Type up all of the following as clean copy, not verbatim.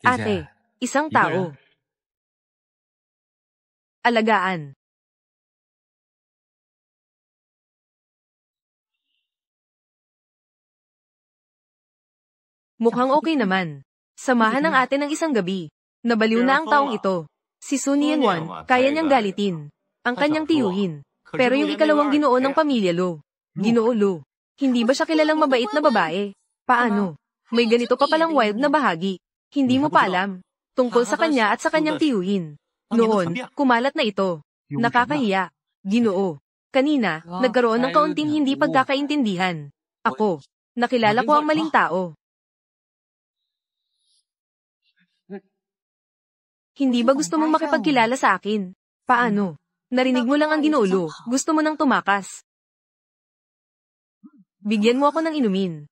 Ate, isang tao. Alagaan. Mukhang okay naman. Samahan ng ate ng isang gabi. Nabaliw na ang taong ito. Si Sun Yanwan, kaya niyang galitin. Ang kanyang tiyuhin. Pero yung ikalawang ginoo ng pamilya Lo. Ginoo Lo. Hindi ba siya kilalang mabait na babae? Paano? May ganito pa palang wild na bahagi. Hindi mo pa alam. Tungkol sa kanya at sa kanyang tiyuhin. Noon, kumalat na ito. Nakakahiya. Ginoo. Kanina, nagkaroon ng kaunting hindi pagkakaintindihan. Ako. Nakilala ko ang maling tao. Hindi ba gusto mong makipagkilala sa akin? Paano? Narinig mo lang ang Ginoo. Gusto mo nang tumakas. Bigyan mo ako ng inumin.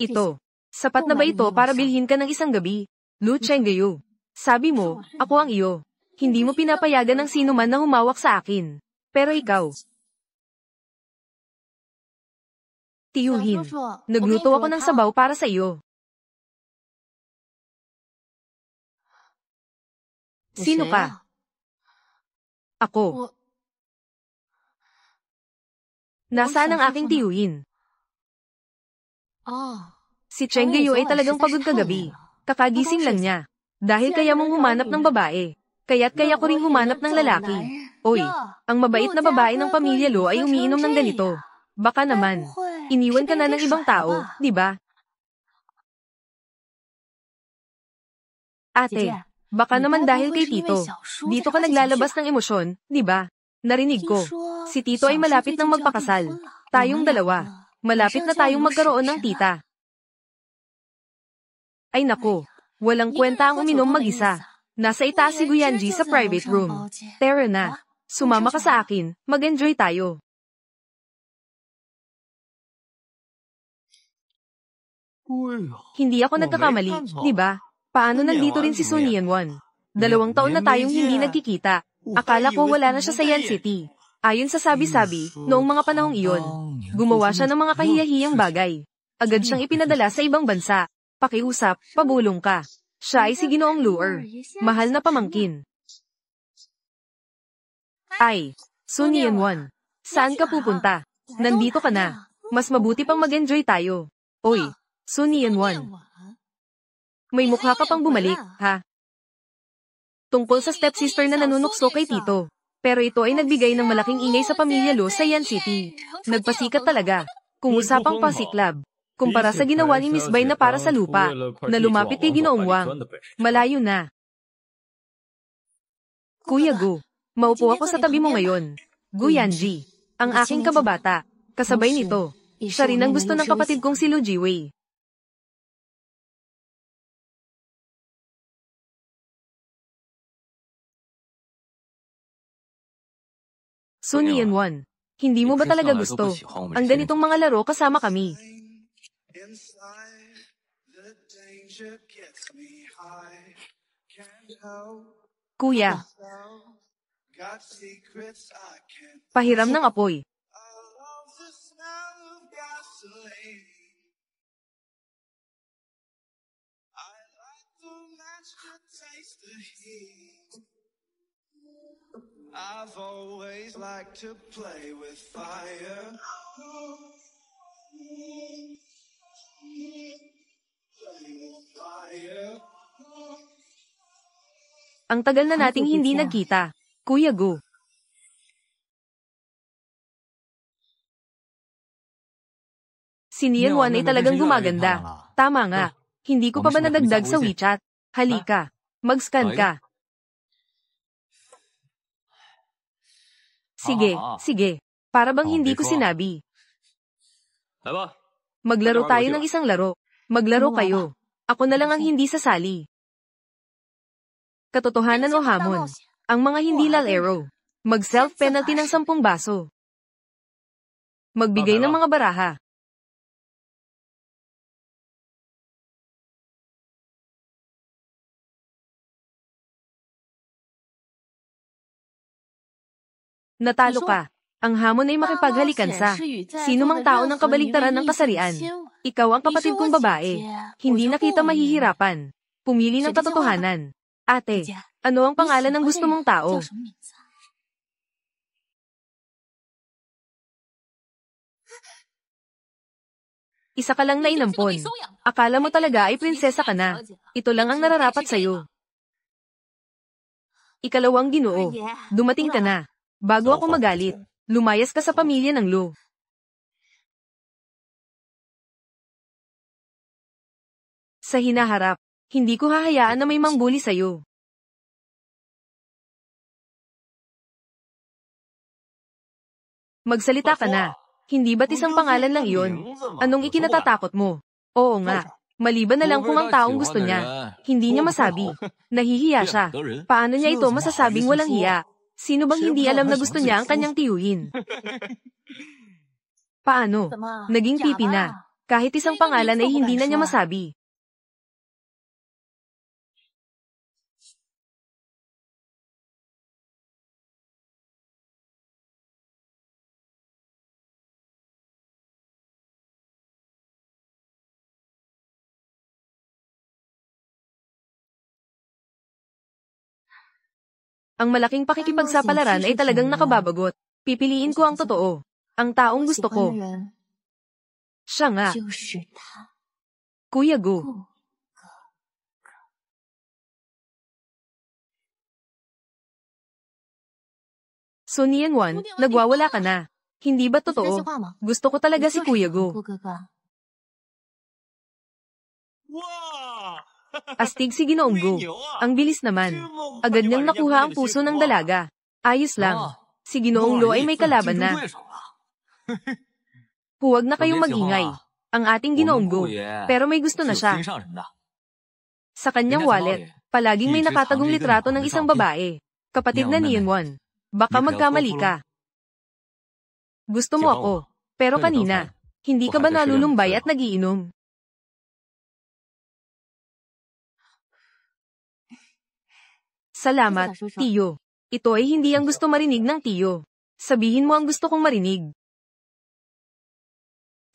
Ito. Sapat na ba ito para bilhin ka ng isang gabi? Lu Chenggayu. Sabi mo, ako ang iyo. Hindi mo pinapayagan ng sino man na humawak sa akin. Pero ikaw. Tiyuhin. Nagluto ako ng sabaw para sa iyo. Sino ka? Ako. Nasaan ang aking tiyuhin? Si Chenggayu ay talagang pagod kagabi. Kakagising lang niya. Dahil kaya mong humanap ng babae. Kaya't kaya ko ring humanap ng lalaki. Oy, ang mabait na babae ng pamilya Lo ay umiinom ng ganito. Baka naman, iniwan ka na ng ibang tao, di ba? Ate, baka naman dahil kay Tito. Dito ka naglalabas ng emosyon, di ba? Narinig ko. Si Tito ay malapit nang magpakasal. Tayong dalawa. Malapit na tayong magkaroon ng tita. Ay nako, walang kwenta ang uminom mag-isa. Nasa itaas si Guyanji sa private room. Tara na, sumama ka sa akin, mag-enjoy tayo. Hindi ako nagkakamali, di ba? Paano nandito rin si Sun Yanwan? 2 taon na tayong hindi nagkikita. Akala ko wala na siya sa Yan City. Ayon sa sabi-sabi, noong mga panahong iyon, gumawa siya ng mga kahiyahiyang bagay. Agad siyang ipinadala sa ibang bansa. Pakiusap, pabulong ka. Siya ay si Ginoong Luer. Mahal na pamangkin. Ay, Sun Yanwan. Saan ka pupunta? Nandito ka na. Mas mabuti pang mag-enjoy tayo. Oy, Sun Yanwan. May mukha ka pang bumalik, ha? Tungkol sa stepsister na nanunukso kay Tito. Pero ito ay nagbigay ng malaking ingay sa pamilya Lo sa Yan City. Nagpasikat talaga. Kung usapang pasiklab. Kumpara sa ginawa ni Miss Bai na para sa lupa, na lumapit kay Ginoong Wang. Malayo na. Kuya Gu, maupo ako sa tabi mo ngayon. Guyanji, ang aking kababata. Kasabay nito, siya rin ang gusto ng kapatid kong si Lu Jiwei. Sun Yanwan, hindi mo ba talaga gusto ang ganitong mga laro kasama kami? Kuya, pahiram ng apoy. I've always liked to play with fire. Ang tagal na nating hindi nagkita, Kuya Gu. Si Yanwan ay talagang gumaganda. Tama nga. Hindi ko pa ba nadagdag sa WeChat? Halika. Mag-scan ka. Sige, sige. Para bang hindi ko sinabi. Maglaro tayo ng isang laro. Maglaro kayo. Ako na lang ang hindi sasali. Katotohanan o hamon. Ang mga hindi lalero. Mag-self-penalty ng 10 baso. Magbigay ng mga baraha. Natalo ka. Ang hamon ay makipaghalikan sa sino mang tao ng kabaligtaran ng kasarian. Ikaw ang kapatid kong babae. Hindi na kita mahihirapan. Pumili ng katotohanan. Ate, ano ang pangalan ng gusto mong tao? Isa ka lang na inampon. Akala mo talaga ay prinsesa ka na. Ito lang ang nararapat sa'yo. Ikalawang Ginoo. Dumating ka na. Bago ako magalit, lumayas ka sa pamilya ng Lu. Sa hinaharap, hindi ko hahayaan na may mangbuli sa'yo. Magsalita ka na. Hindi ba't isang pangalan lang iyon? Anong ikinatatakot mo? Oo nga. Maliban na lang kung ang taong gusto niya. Hindi niya masabi. Nahihiya siya. Paano niya ito masasabing walang hiya? Sino bang hindi alam na gusto niya ang kanyang tiyuhin? Paano? Naging pipi na. Kahit isang pangalan ay hindi na niya masabi. Ang malaking pakikipagsapalaran ay talagang nakababagot. Pipiliin ko ang totoo. Ang taong gusto ko. Siya nga. Kuya Gu. Sun Yanwan, nagwawala ka na. Hindi ba totoo? Gusto ko talaga si Kuya Gu. Astig si Ginoong Gu. Ang bilis naman. Agad niyang nakuha ang puso ng dalaga. Ayos lang. Si Ginoong Lu ay may kalaban na. Huwag na kayong magingay. Ang ating Ginoong Gu. Pero may gusto na siya. Sa kanyang wallet, palaging may nakatagong litrato ng isang babae. Kapatid na ni Yanwan. Baka magkamali ka. Gusto mo ako. Pero kanina, hindi ka ba nalulumbay at nagiinom? Salamat, Tiyo. Ito ay hindi ang gusto marinig ng Tiyo. Sabihin mo ang gusto kong marinig.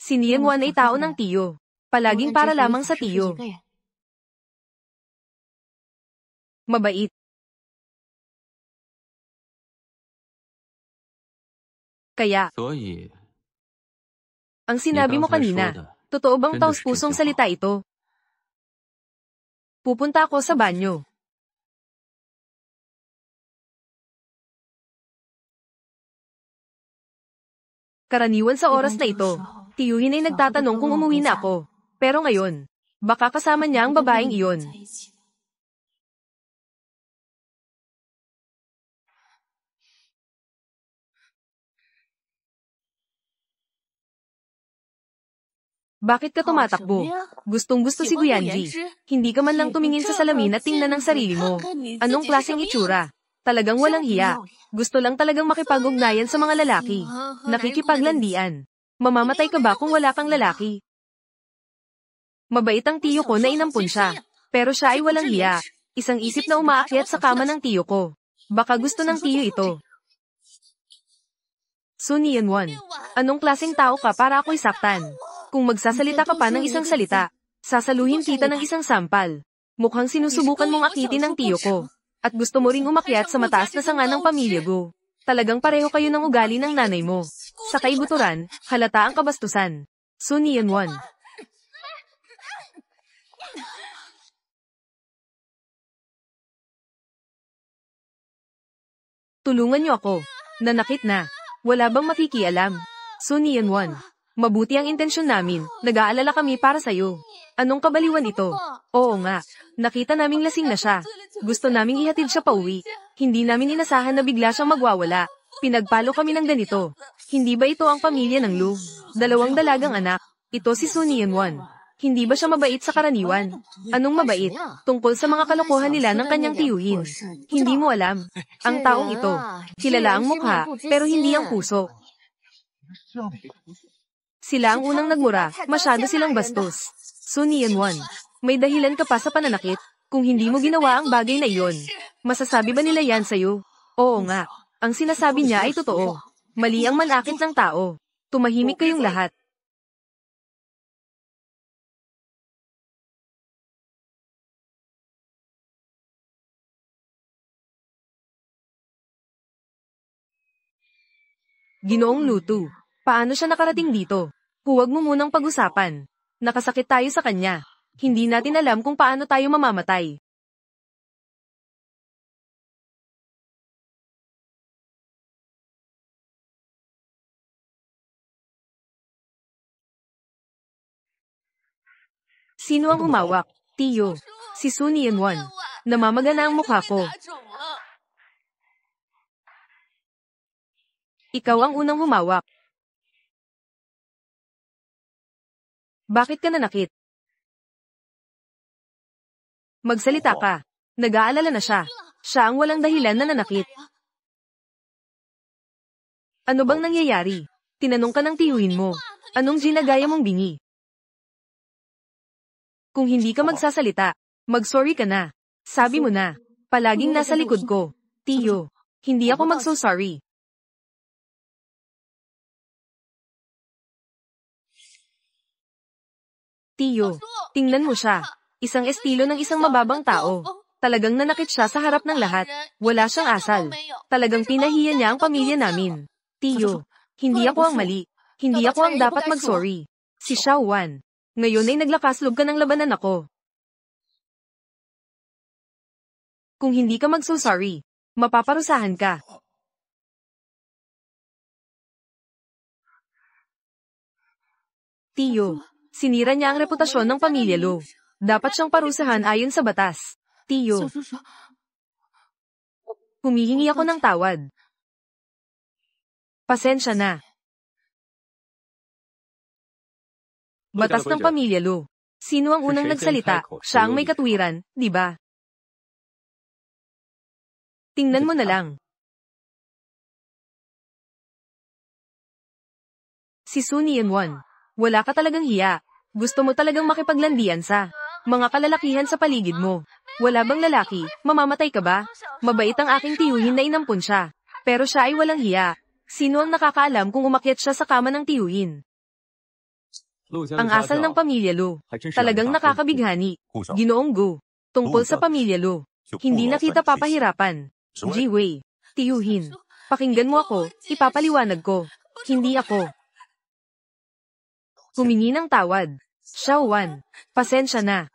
Si Yanwan ay tao ng Tiyo. Palaging para lamang sa Tiyo. Mabait. Kaya, ang sinabi mo kanina, totoo bang taos-pusong salita ito? Pupunta ako sa banyo. Karaniwan sa oras na ito, tiyuhin ay nagtatanong kung umuwi na ako. Pero ngayon, baka kasama niya ang babaeng iyon. Bakit ka tumatakbo? Gustong-gusto si Guyanji. Hindi ka man lang tumingin sa salamin at tingnan ang sarili mo. Anong klaseng itsura? Talagang walang hiya. Gusto lang talagang makipag-ugnayan sa mga lalaki. Nakikipaglandian. Mamamatay ka ba kung wala kang lalaki? Mabait ang tiyo ko na inampun siya. Pero siya ay walang hiya. Isang isip na umaakyat sa kama ng tiyo ko. Baka gusto ng tiyo ito. Sun Yanwan, anong klaseng tao ka para ako'y saktan? Kung magsasalita ka pa ng isang salita, sasaluhin kita ng isang sampal. Mukhang sinusubukan mong akitin ng tiyo ko. At gusto mo ring umakyat sa mataas na sanga ng pamilya Gu. Talagang pareho kayo ng ugali ng nanay mo. Sa kaibuturan, halata ang kabastusan. Sun Yanwan. Tulungan niyo ako. Nanakit na. Wala bang makikialam? Sun Yanwan. Mabuti ang intensyon namin. Nag-aalala kami para sa'yo. Anong kabaliwan ito? Oo nga. Nakita naming lasing na siya. Gusto naming ihatid siya pauwi. Hindi namin inasahan na bigla siyang magwawala. Pinagpalo kami ng ganito. Hindi ba ito ang pamilya ng Lu? 2 dalagang anak. Ito si Sun Yanwan. Hindi ba siya mabait sa karaniwan? Anong mabait? Tungkol sa mga kalokohan nila ng kanyang tiyuhin. Hindi mo alam. Ang taong ito. Kilala ang mukha, pero hindi ang puso. Sila ang unang nagmura, masyado silang bastos. Sun Yanwan, may dahilan ka pa sa pananakit? Kung hindi mo ginawa ang bagay na iyon, masasabi ba nila yan sa'yo? Oo nga. Ang sinasabi niya ay totoo. Mali ang manakit ng tao. Tumahimik kayong lahat. Ginoong Lutu, paano siya nakarating dito? Huwag mo munang pag-usapan. Nakasakit tayo sa kanya. Hindi natin alam kung paano tayo mamamatay. Sino ang humawak? Tiyo. Si Sun Yanwan. Namamagana ang mukha ko. Ikaw ang unang humawak. Bakit ka nanakit? Magsalita ka. Nag-aalala na siya. Siya ang walang dahilan na nanakit. Ano bang nangyayari? Tinanong ka ng tiyuhin mo. Anong ginagaya mong bingi? Kung hindi ka magsasalita, mag-sorry ka na. Sabi mo na. Palaging nasa likod ko. Tiyo. Hindi ako mag-so-sorry. Tiyo, tingnan mo siya. Isang estilo ng isang mababang tao. Talagang nanakit siya sa harap ng lahat. Wala siyang asal. Talagang pinahiya niya ang pamilya namin. Tiyo, hindi ako ang mali. Hindi ako ang dapat mag-sorry. Si Xiao Wan. Ngayon ay naglakas loob ka ng labanan ako. Kung hindi ka mag-so-sorry, mapaparusahan ka. Tiyo, sinira niya ang reputasyon ng pamilya Lo. Dapat siyang parusahan ayon sa batas. Tiyo, humihingi ako ng tawad. Pasensya na. Batas ng pamilya Lo. Sino ang unang nagsalita? Siya ang may katwiran, di ba? Tingnan mo na lang. Si Sun Yanwan. Wala ka talagang hiya. Gusto mo talagang makipaglandian sa mga kalalakihan sa paligid mo. Wala bang lalaki? Mamamatay ka ba? Mabait ang aking tiyuhin na inampun siya. Pero siya ay walang hiya. Sino ang nakakaalam kung umakyat siya sa kama ng tiyuhin? Ang asal ng pamilya Lo. Talagang nakakabighani. Ginoong Gu. Tungkol sa pamilya Lo. Hindi na kita papahirapan. Ji-Wei. Tiyuhin. Pakinggan mo ako, ipapaliwanag ko. Hindi ako. Humingi ng tawad. Xiao Wan. Pasensya na.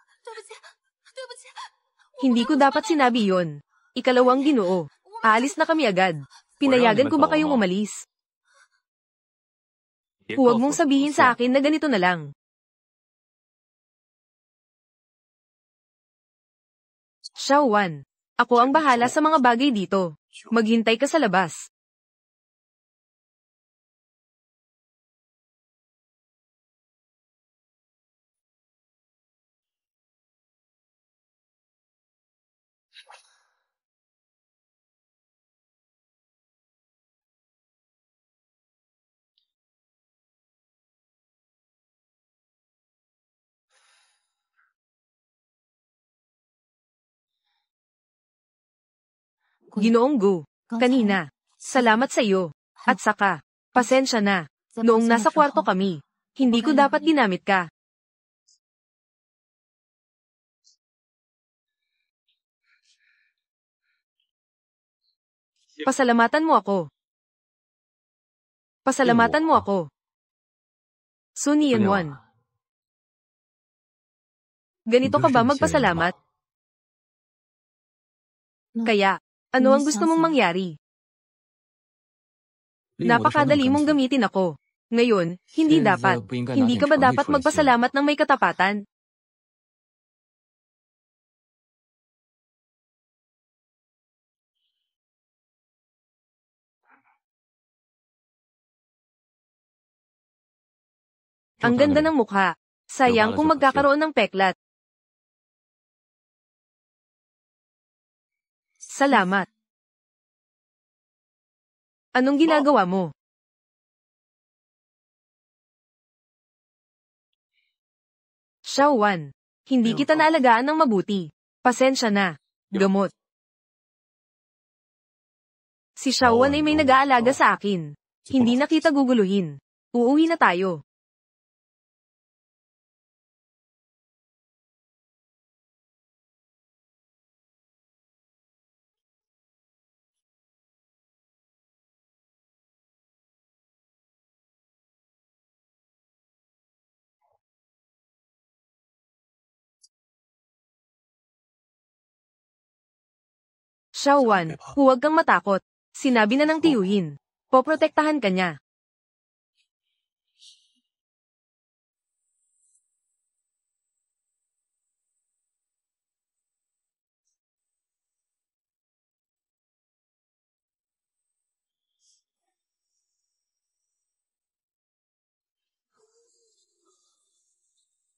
Hindi ko dapat sinabi yon. Ikalawang Ginoo. Aalis na kami agad. Pinayagan ko ba kayong umalis? Huwag mong sabihin sa akin na ganito na lang. Xiao Wan. Ako ang bahala sa mga bagay dito. Maghintay ka sa labas. Ginoong Gu. Kanina. Salamat sa iyo. At saka, pasensya na. Noong nasa kwarto kami, hindi ko dapat ginamit ka. Pasalamatan mo ako. Pasalamatan mo ako. Sun Yanwan. Ganito ka ba magpasalamat? Kaya, ano ang gusto mong mangyari? Napakadali mong gamitin ako. Ngayon, hindi dapat. Hindi ka ba dapat magpasalamat ng may katapatan? Ang ganda ng mukha. Sayang kung magkakaroon ng peklat. Salamat. Anong ginagawa mo? Xiao Wan. Hindi kita naalagaan ng mabuti. Pasensya na. Gamot. Si Xiaowan ay may nag-aalaga sa akin. Hindi na kita guguluhin. Uuwi na tayo. Xiaowan, huwag kang matakot. Sinabi na ng tiyuhin. Poprotektahan ka niya.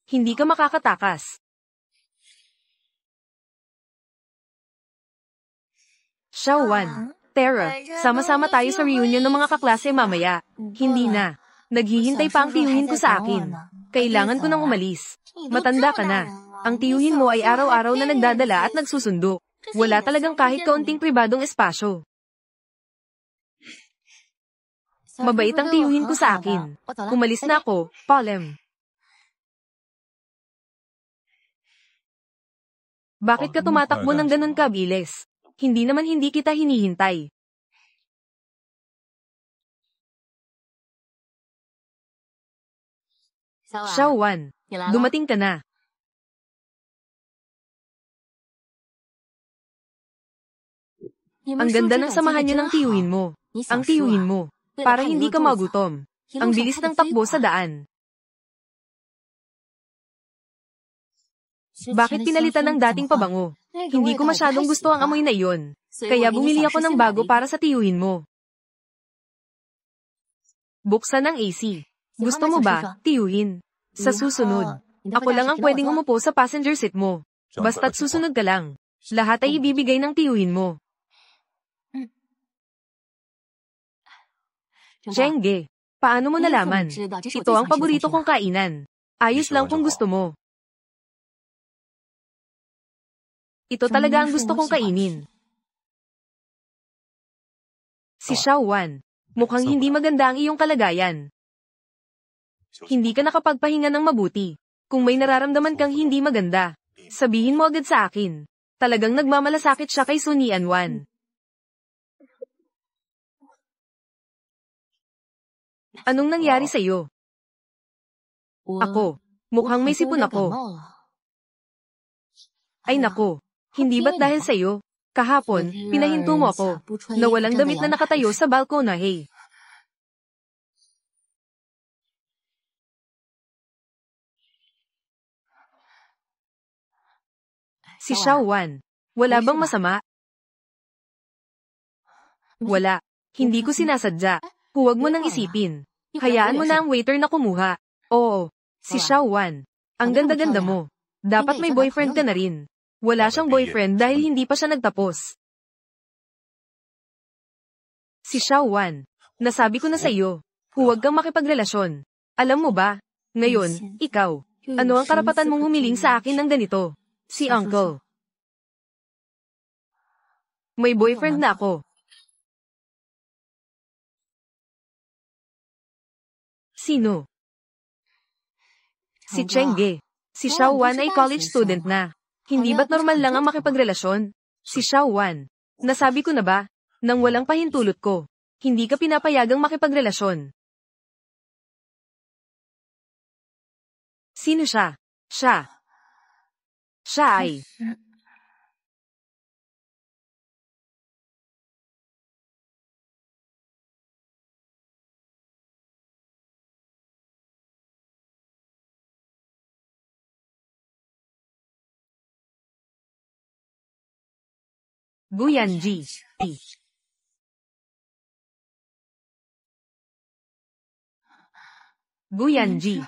Hindi ka makakatakas. Xiaowan, Tara, sama-sama tayo sa reunion ng mga kaklase mamaya. Hindi na. Naghihintay pa ang tiyuhin ko sa akin. Kailangan ko nang umalis. Matanda ka na. Ang tiyuhin mo ay araw-araw na nagdadala at nagsusundo. Wala talagang kahit kaunting pribadong espasyo. Mabait ang tiyuhin ko sa akin. Umalis na ako, Polem. Bakit ka tumatakbo ng ganun kabilis? Hindi naman hindi kita hinihintay. Xiaowan, dumating ka na. Ang ganda ng samahan niyo ng tiyuhin mo. Ang tiyuhin mo. Para hindi ka magutom. Ang bilis ng takbo sa daan. Bakit pinalitan ng dating pabango? Hindi ko masyadong gusto ang amoy na iyon. Kaya bumili ako ng bago para sa tiyuhin mo. Buksan ang AC. Gusto mo ba, tiyuhin? Sa susunod, ako lang ang pwedeng umupo sa passenger seat mo. Basta't susunod ka lang. Lahat ay ibibigay ng tiyuhin mo. Chengge, paano mo nalaman? Ito ang paborito kong kainan. Ayos lang kung gusto mo. Ito talaga ang gusto kong kainin. Si Xiaowan, mukhang hindi maganda ang iyong kalagayan. Hindi ka nakapagpahinga ng mabuti. Kung may nararamdaman kang hindi maganda, sabihin mo agad sa akin. Talagang nagmamalasakit siya kay Sunian-wan. Anong nangyari sa iyo? Ako, mukhang may sipon ako. Ay nako. Hindi ba't dahil sa iyo? Kahapon, pinahinto mo ako, na walang damit na nakatayo sa balkonahe. Si Xiaowan, wala bang masama? Wala. Hindi ko sinasadya. Huwag mo nang isipin. Hayaan mo na ang waiter na kumuha. Oo, si Xiaowan. Ang ganda-ganda mo. Dapat may boyfriend ka na rin. Wala siyang boyfriend dahil hindi pa siya nagtapos. Si Xiaowan, nasabi ko na sa iyo, huwag kang makipagrelasyon. Alam mo ba? Ngayon, ikaw, ano ang karapatan mong humiling sa akin ng ganito? Si Uncle. May boyfriend na ako. Sino? Si Chengge. Si Xiaowan ay college student na. Hindi ba't normal lang ang makipagrelasyon? Si Xiaowan. Nasabi ko na ba? Nang walang pahintulot ko. Hindi ka pinapayagang makipagrelasyon. Sino siya? Siya. Siya ay. Guyanji. Guyanji.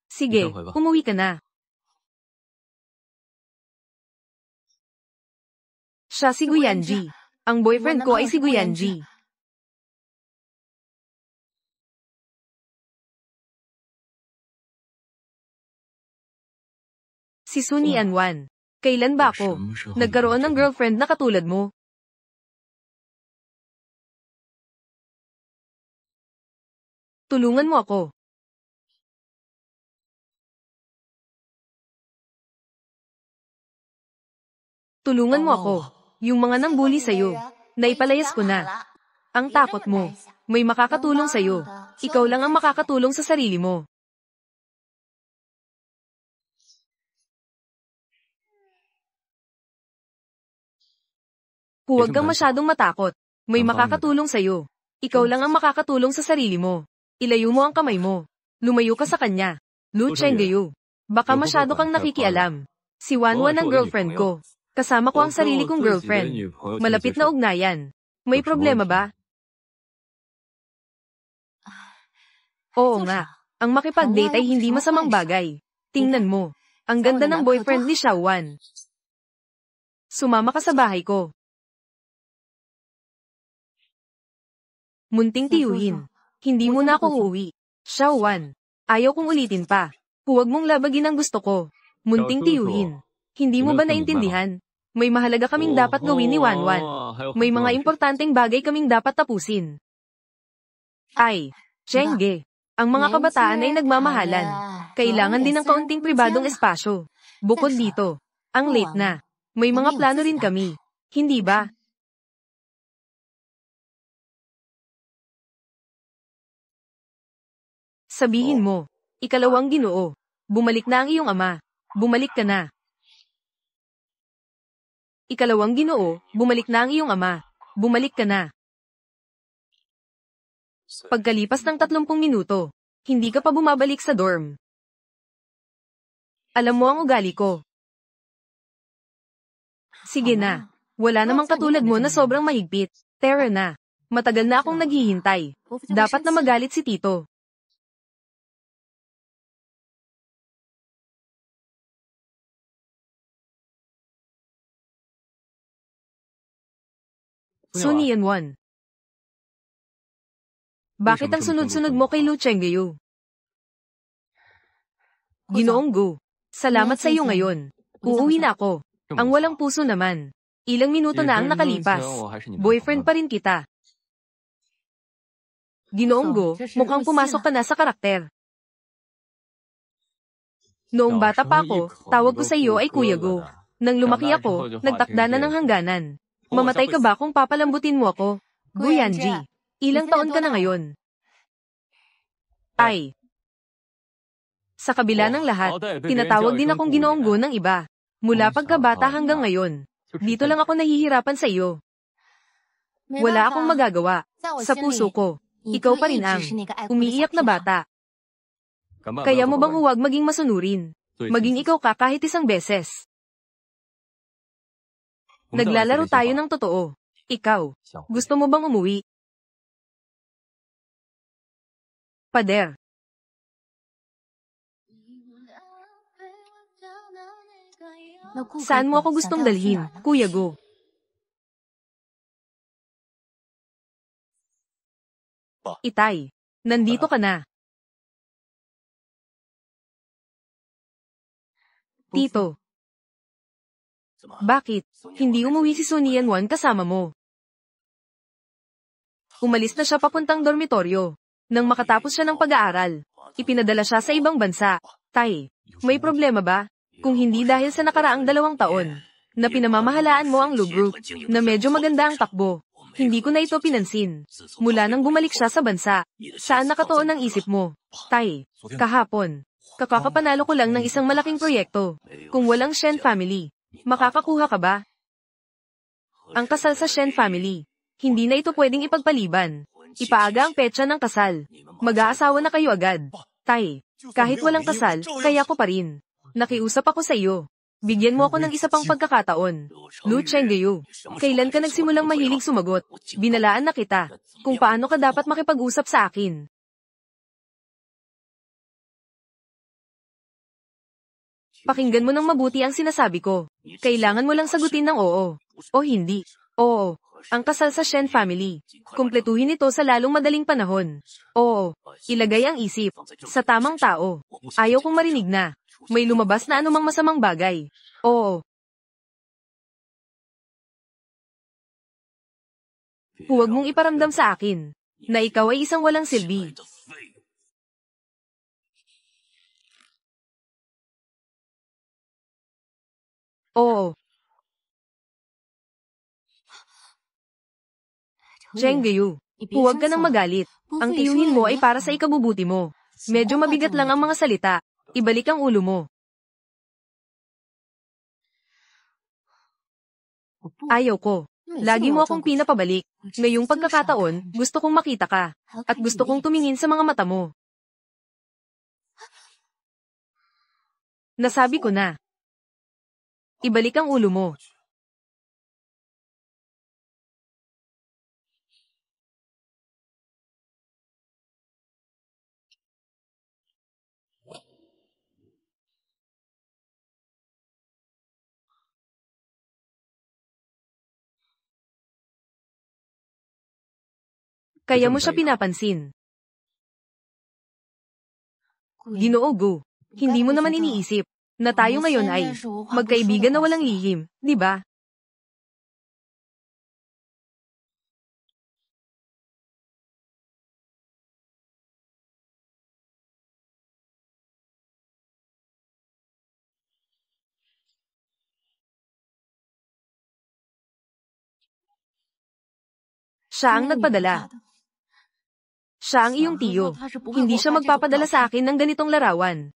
Sige, umuwi ka na. Siya si Guyanji. Ang boyfriend ko ay si Guyanji. Si Sunian-wan. Kailan ba ako nagkaroon ng girlfriend na katulad mo? Tulungan mo ako. Tulungan mo ako. Yung mga nambuli sa'yo. Naipalayas ko na. Ang takot mo. May makakatulong sa'yo. Ikaw lang ang makakatulong sa sarili mo. Huwag kang masyadong matakot. May makakatulong sa'yo. Ikaw lang ang makakatulong sa sarili mo. Ilayo mo ang kamay mo. Lumayo ka sa kanya. Lu Chenggayu. Baka masyado kang nakikialam. Si Wanwan ang girlfriend ko. Kasama ko ang sarili kong girlfriend. Malapit na ugnayan. May problema ba? Oo nga. Ang makipag-date ay hindi masamang bagay. Tingnan mo. Ang ganda ng boyfriend ni Xiaowan. Sumama ka sa bahay ko. Munting tiyuhin. Hindi mo na ako uuwi. Xiaowan. Ayaw kong ulitin pa. Huwag mong labagin ang gusto ko. Munting tiyuhin. Hindi mo ba naintindihan? May mahalaga kaming dapat gawin ni Wanwan. May mga importanteng bagay kaming dapat tapusin. Ay, Chengge. Ang mga kabataan ay nagmamahalan. Kailangan din ng kaunting pribadong espasyo. Bukod dito, ang late na. May mga plano rin kami. Hindi ba? Sabihin mo, ikalawang Ginoo. Bumalik na ang iyong ama. Bumalik ka na. Ikalawang Ginoo, bumalik na ang iyong ama. Bumalik ka na. Pagkalipas ng 30 minuto, hindi ka pa bumabalik sa dorm. Alam mo ang ugali ko. Sige na. Wala namang katulad mo na sobrang mahigpit. Tara na. Matagal na akong naghihintay. Dapat na magalit si Tito. Sun Yanwan. Bakit ang sunod-sunod mo kay Lu Chenggayu? Ginoong Gu. Salamat sa iyo ngayon. Uuwi na ako. Ang walang puso naman. Ilang minuto na ang nakalipas. Boyfriend pa rin kita. Ginoong Gu, mukhang pumasok ka na sa karakter. Noong bata pa ako, tawag ko sa iyo ay Kuya Gu. Nang lumaki ako, nagtakda na ng hangganan. Mamatay ka ba kung papalambutin mo ako? Guyanji, ilang taon ka na ngayon? Ay. Sa kabila ng lahat, tinatawag din akong Ginoong Gu ng iba. Mula pagkabata hanggang ngayon. Dito lang ako nahihirapan sa iyo. Wala akong magagawa. Sa puso ko, ikaw pa rin ang umiiyak na bata. Kaya mo bang huwag maging masunurin? Maging ikaw ka kahit isang beses. Naglalaro tayo ng totoo. Ikaw, gusto mo bang umuwi? Pader. Saan mo ako gustong dalhin, Kuya Gu? Itay, nandito ka na. Tito. Bakit? Hindi umuwi si Sun Yanwan kasama mo. Umalis na siya papuntang dormitoryo. Nang makatapos siya ng pag-aaral, ipinadala siya sa ibang bansa. Tay, may problema ba? Kung hindi dahil sa nakaraang 2 taon, na pinamamahalaan mo ang Lu Group, na medyo maganda ang takbo, hindi ko na ito pinansin. Mula nang bumalik siya sa bansa, saan nakatuon ang isip mo? Tay, kahapon, kakakapanalo ko lang ng isang malaking proyekto. Kung walang Shen family, makakakuha ka ba? Ang kasal sa Shen family, hindi na ito pwedeng ipagpaliban. Ipaaga ang petsa ng kasal. Mag-aasawa na kayo agad. Tay, kahit walang kasal, kaya ko pa rin. Nakiusap ako sa iyo. Bigyan mo ako ng isa pang pagkakataon. Lu Chenggayu, kailan ka nagsimulang mahilig sumagot? Binalaan na kita. Kung paano ka dapat makipag-usap sa akin. Pakinggan mo ng mabuti ang sinasabi ko. Kailangan mo lang sagutin ng oo. O hindi. Oo. Ang kasal sa Shen family. Kumpletuhin ito sa lalong madaling panahon. Oo. Ilagay ang isip sa tamang tao. Ayaw kong marinig na may lumabas na anumang masamang bagay. Oo. Huwag mong iparamdam sa akin na ikaw ay isang walang silbi. Oo. Chenggeyu, huwag ka nang magalit. Ang tiyuhin mo ay para sa ikabubuti mo. Medyo mabigat lang ang mga salita. Ibalik ang ulo mo. Ayaw ko. Lagi mo akong pinapabalik. Ngayong pagkakataon, gusto kong makita ka. At gusto kong tumingin sa mga mata mo. Nasabi ko na. Ibalik ang ulo mo. Kaya mo siya pinapansin. Ginoo Gu, hindi mo naman iniisip na tayo ngayon ay magkaibigan na walang lihim, di ba? Siya ang nagpadala. Siya ang iyong tiyo. Hindi siya magpapadala sa akin ng ganitong larawan.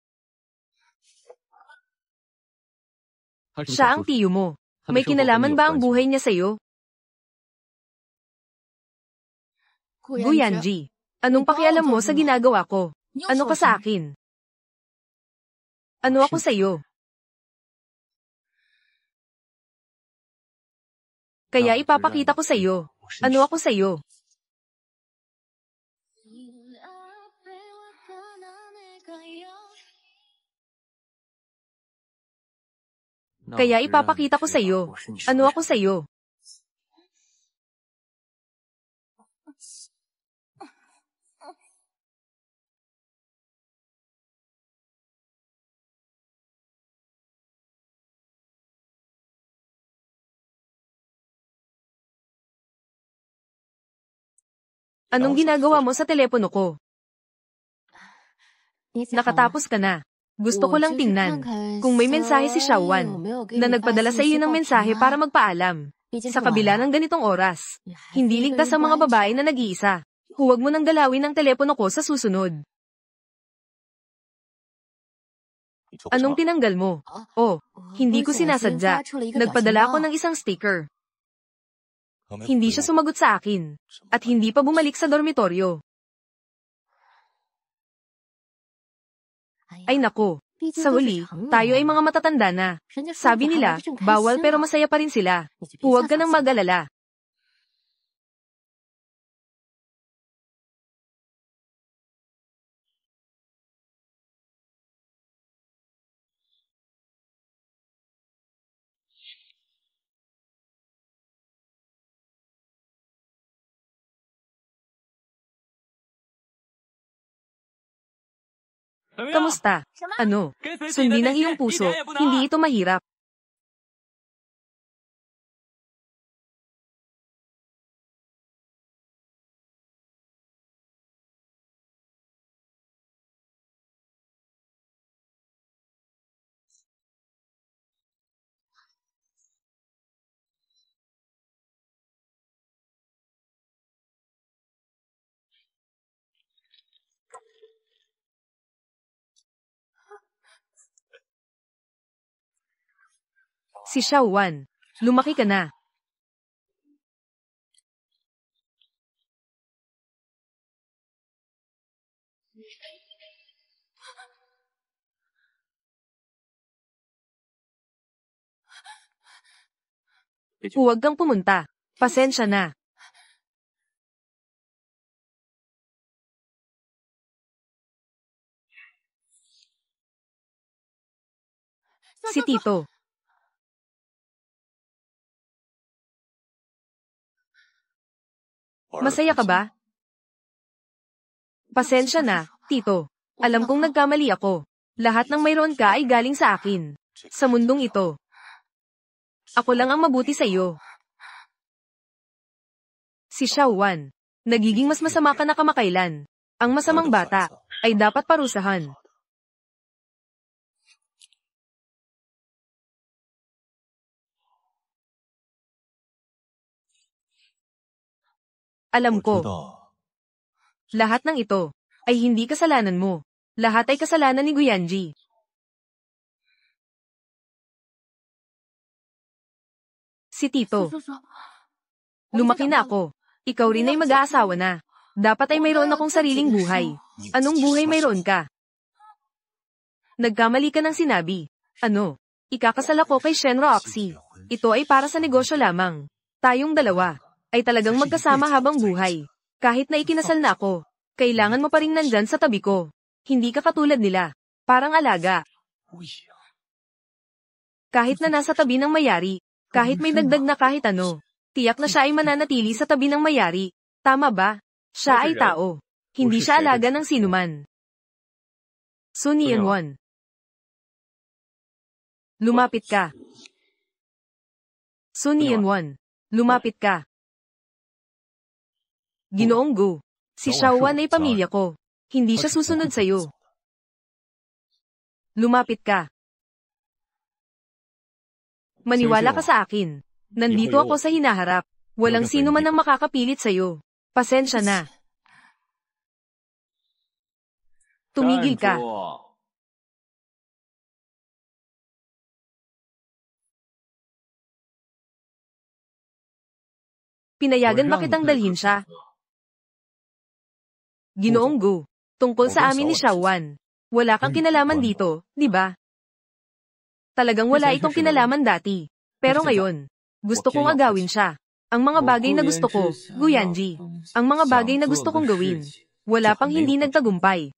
Siya ang tiyo mo. May kinalaman ba ang buhay niya sa'yo? Guyanji, anong pakialam mo sa ginagawa ko? Ano ka sa akin? Ano ako sa'yo? Kaya ipapakita ko sa'yo. Ano ako sa'yo? Kaya ipapakita ko sa'yo. Ano ako sa'yo? Anong ginagawa mo sa telepono ko? Nakatapos ka na. Gusto ko lang tingnan kung may mensahe si Xiaowan na nagpadala sa iyo ng mensahe para magpaalam. Sa kabila ng ganitong oras, hindi ligtas ang mga babae na nag-iisa. Huwag mo nang galawin ang telepono ko sa susunod. Anong tinanggal mo? Oh, hindi ko sinasadya. Nagpadala ako ng isang sticker. Hindi siya sumagot sa akin. At hindi pa bumalik sa dormitoryo. Ay nako. Sa huli, tayo ay mga matatanda na. Sabi nila, bawal pero masaya pa rin sila. Huwag ka nang mag-alala. Kamusta? Ano? Sundin ang iyong puso. Hindi ito mahirap. Si Xiaowan, lumaki ka na. Huwag kang pumunta. Pasensya na. Si Tito. Masaya ka ba? Pasensya na, Tito. Alam kong nagkamali ako. Lahat ng mayroon ka ay galing sa akin. Sa mundong ito. Ako lang ang mabuti sa iyo. Si Xiaowan. Nagiging mas masama ka na kamakailan. Ang masamang bata ay dapat parusahan. Alam ko. Lahat ng ito ay hindi kasalanan mo. Lahat ay kasalanan ni Guyanji. Si Tito. Lumaki na ako. Ikaw rin ay mag-aasawa na. Dapat ay mayroon akong sariling buhay. Anong buhay mayroon ka? Nagkamali ka ng sinabi. Ano? Ikakasal ako kay Shenro Oxy. Ito ay para sa negosyo lamang. Tayong dalawa ay talagang magkasama habang buhay. Kahit na ikinasal na ako, kailangan mo pa rin nandyan sa tabi ko. Hindi ka katulad nila. Parang alaga. Kahit na nasa tabi ng mayari, kahit may dagdag na kahit ano, tiyak na siya ay mananatili sa tabi ng mayari. Tama ba? Siya ay tao. Hindi siya alaga ng sinuman. Sun Yenwon. Lumapit ka. Sun Yenwon. Lumapit ka. Ginoong Gu. Si Xiaowan ay pamilya ko. Hindi siya susunod sa'yo. Lumapit ka. Maniwala ka sa akin. Nandito ako sa hinaharap. Walang sino man ang makakapilit sa'yo. Pasensya na. Tumigil ka. Pinayagan ba kitang dalhin siya? Ginoong Gu, tungkol sa amin ni Xiaowan. Wala kang kinalaman dito, di ba? Talagang wala itong kinalaman dati. Pero ngayon, gusto kong agawin siya. Ang mga bagay na gusto ko, Guyanji. Ang mga bagay na gusto kong gawin. Wala pang hindi nagtagumpay.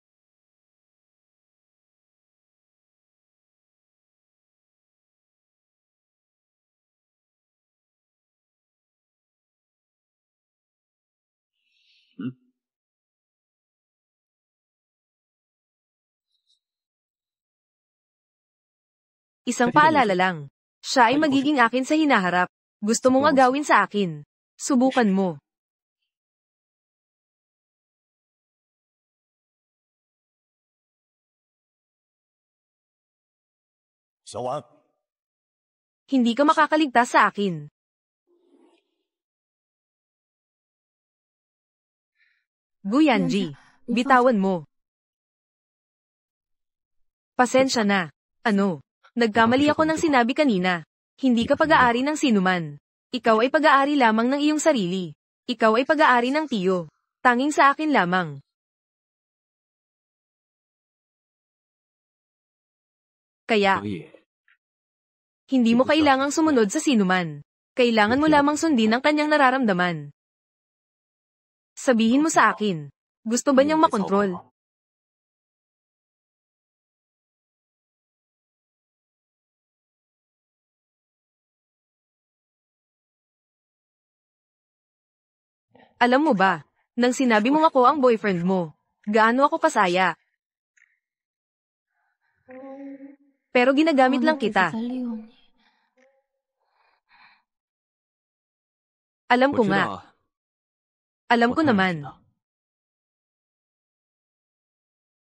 Isang paalala lang. Siya ay magiging akin sa hinaharap. Gusto mong agawin sa akin. Subukan mo. Hindi ka makakaligtas sa akin. Guyanji, bitawan mo. Pasensya na. Ano? Nagkamali ako ng sinabi kanina. Hindi ka pag-aari ng sinuman. Ikaw ay pag-aari lamang ng iyong sarili. Ikaw ay pag-aari ng tiyo. Tanging sa akin lamang. Kaya, hindi mo kailangang sumunod sa sinuman. Kailangan mo lamang sundin ang kanyang nararamdaman. Sabihin mo sa akin, gusto ba niyang makontrol? Alam mo ba, nang sinabi mong ako ang boyfriend mo, gaano ako kasaya. Pero ginagamit lang kita. Alam ko nga. Alam ko naman.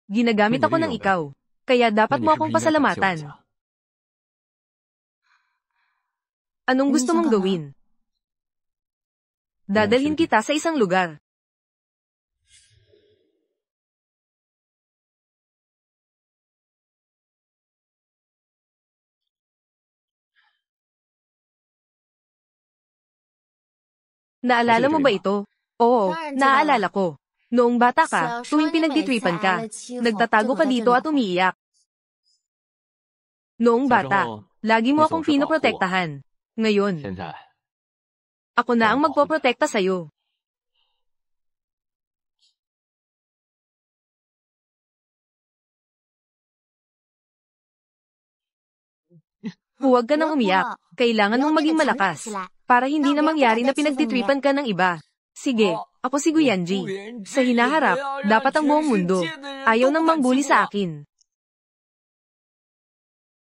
Ginagamit ako ng ikaw, kaya dapat mo akong pasalamatan. Anong gusto mong gawin? Dadalhin kita sa isang lugar. Naalala mo ba ito? Oo, naaalala ko. Noong bata ka, tuwing pinagtitripan ka, nagtatago ka dito at umiiyak. Noong bata, lagi mo akong pinoprotektahan. Ngayon, ako na ang magpoprotekta sa'yo. Huwag ka nang umiyak. Kailangan mong maging malakas. Para hindi na mangyari na pinagtitripan ka ng iba. Sige, ako si Guyanji. Sa hinaharap, dapat ang buong mundo. Ayaw nang mangbuli sa akin.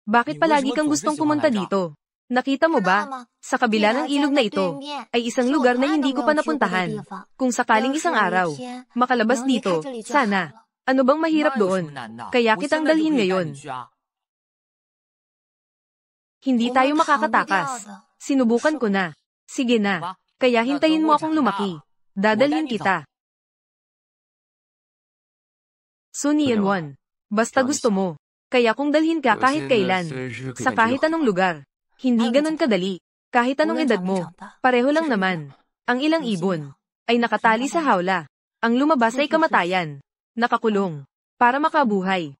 Bakit palagi kang gustong pumunta dito? Nakita mo ba? Sa kabila ng ilog na ito, ay isang lugar na hindi ko pa napuntahan. Kung sakaling isang araw, makalabas dito, sana. Ano bang mahirap doon? Kaya kitang dalhin ngayon. Hindi tayo makakatakas. Sinubukan ko na. Sige na. Kaya hintayin mo akong lumaki. Dadalhin kita. Sun Yanwon. Basta gusto mo. Kaya kung dalhin ka kahit kailan. Sa kahit anong lugar. Hindi ganon kadali. Kahit anong edad mo. Pareho lang naman. Ang ilang ibon ay nakatali sa hawla. Ang lumabas ay kamatayan. Nakakulong. Para makabuhay.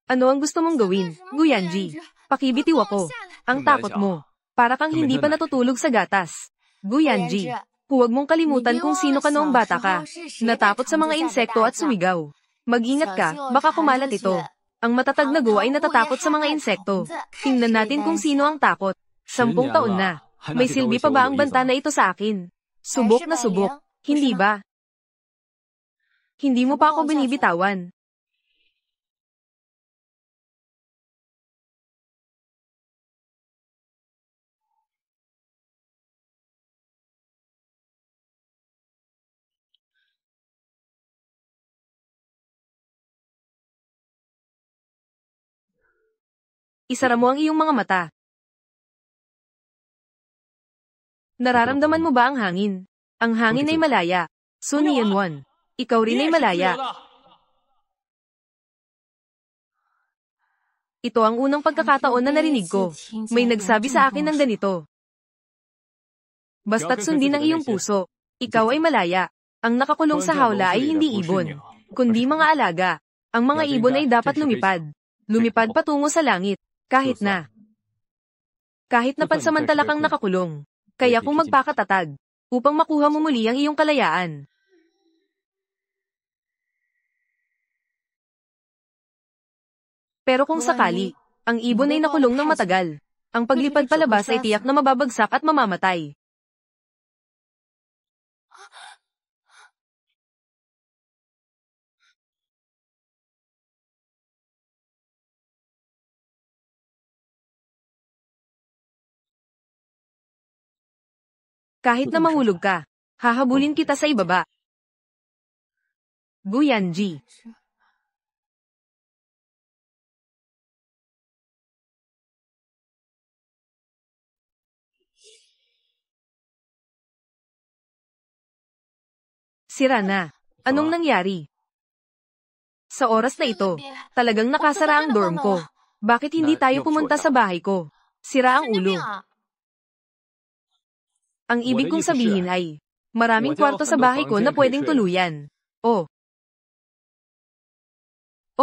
Ano ang gusto mong gawin, Guyanji? Pakibitiw ako. Ang takot mo. Para kang hindi pa natutulog sa gatas. Guyanji, huwag mong kalimutan kung sino ka noong bata ka. Natakot sa mga insekto at sumigaw. Mag-ingat ka, baka kumalat ito. Ang matatag na go ay natatakot sa mga insekto. Tingnan natin kung sino ang takot. 10 taon na. May silbi pa ba ang banta na ito sa akin? Subok na subok. Hindi ba? Hindi mo pa ako binibitawan. Isara mo ang iyong mga mata. Nararamdaman mo ba ang hangin? Ang hangin ay malaya. Sun Yanwon. Ikaw rin ay malaya. Ito ang unang pagkakataon na narinig ko. May nagsabi sa akin ng ganito. Basta't sundin ang iyong puso. Ikaw ay malaya. Ang nakakulong sa hawla ay hindi ibon, kundi mga alaga. Ang mga ibon ay dapat lumipad. Lumipad patungo sa langit. Kahit na pansamantala kang nakakulong. Kaya kung magpakatatag, upang makuha mo muli ang iyong kalayaan. Pero kung sakali, ang ibon ay nakulong ng matagal, ang paglipad palabas ay tiyak na mababagsak at mamamatay. Kahit na mahulog ka, hahabulin kita sa ibaba. Guyanji. Sira na. Anong nangyari? Sa oras na ito, talagang nakasara ang dorm ko. Bakit hindi tayo pumunta sa bahay ko? Sira ang ulo. Ang ibig kong sabihin ay, maraming kwarto sa bahay ko na pwedeng tuluyan. O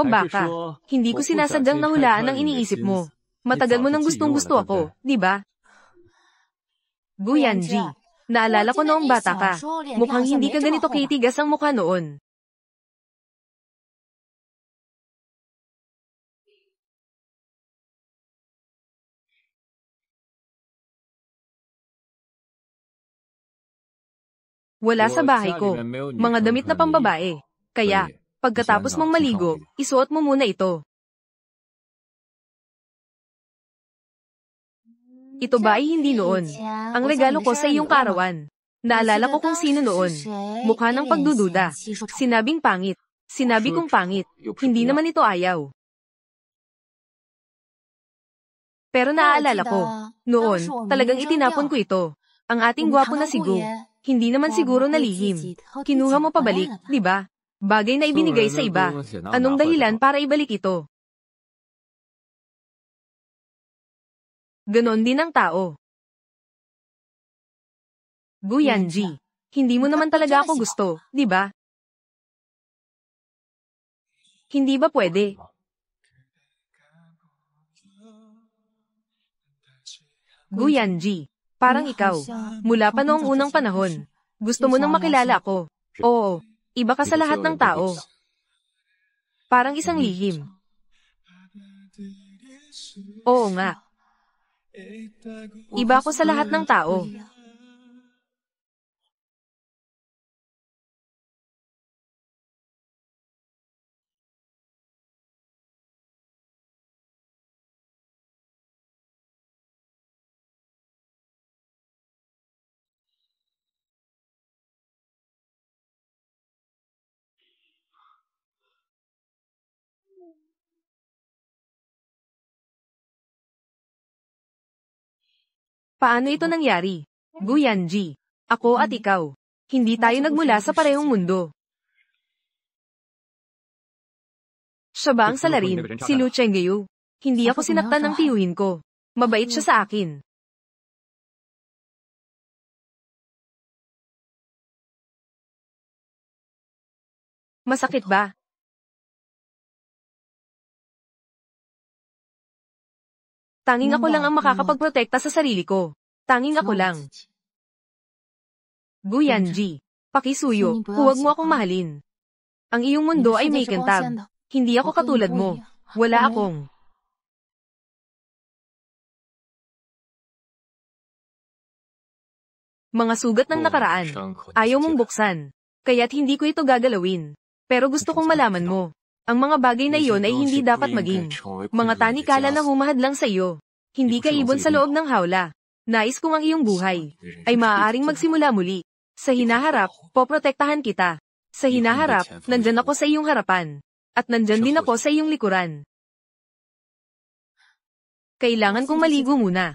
baka, hindi ko sinasadyang nahulaan ang iniisip mo. Matagal mo nang gustong-gusto ako, di ba? Guyanji, naalala ko noong bata ka. Mukhang hindi ka ganito kitigas ang mukha noon. Wala sa bahay ko. Mga damit na pambabae. Kaya, pagkatapos mong maligo, isuot mo muna ito. Ito ba ay hindi noon? Ang regalo ko sa iyong karawan. Naalala ko kung sino noon. Mukha ng pagdududa. Sinabing pangit. Sinabi kong pangit. Hindi naman ito ayaw. Pero naaalala ko. Noon, talagang itinapon ko ito. Ang ating gwapo na si Gu. Hindi naman siguro nalihim. Kinuha mo pabalik, di ba? Bagay na ibinigay sa iba. Anong dahilan para ibalik ito? Ganon din ang tao. Guyanji, hindi mo naman talaga ako gusto, di ba? Hindi ba pwede? Guyanji, parang ikaw. Mula pa noong unang panahon. Gusto mo nang makilala ako. Oo, iba ka sa lahat ng tao. Parang isang lihim. Oo nga. Iba ako sa lahat ng tao. Paano ito nangyari? Guyanji. Ako at ikaw. Hindi tayo nagmula sa parehong mundo. Siya ba ang salarin, si Lu Chengyu? Hindi ako sinaktan ng tiyuhin ko. Mabait siya sa akin. Masakit ba? Tanging ako lang ang makakapagprotekta sa sarili ko. Tanging ako lang. Guyanji. Pakisuyo, huwag mo akong mahalin. Ang iyong mundo ay may kintab. Hindi ako katulad mo. Wala akong. Mga sugat ng nakaraan. Ayaw mong buksan. Kaya't hindi ko ito gagalawin. Pero gusto kong malaman mo. Ang mga bagay na iyon ay hindi dapat maging. Mga tanikala na humahad lang sa iyo. Hindi ka ibon sa loob ng hawla. Nais kong ang iyong buhay ay maaaring magsimula muli. Sa hinaharap, poprotektahan kita. Sa hinaharap, nandyan ako sa iyong harapan. At nandyan din ako sa iyong likuran. Kailangan kong maligo muna.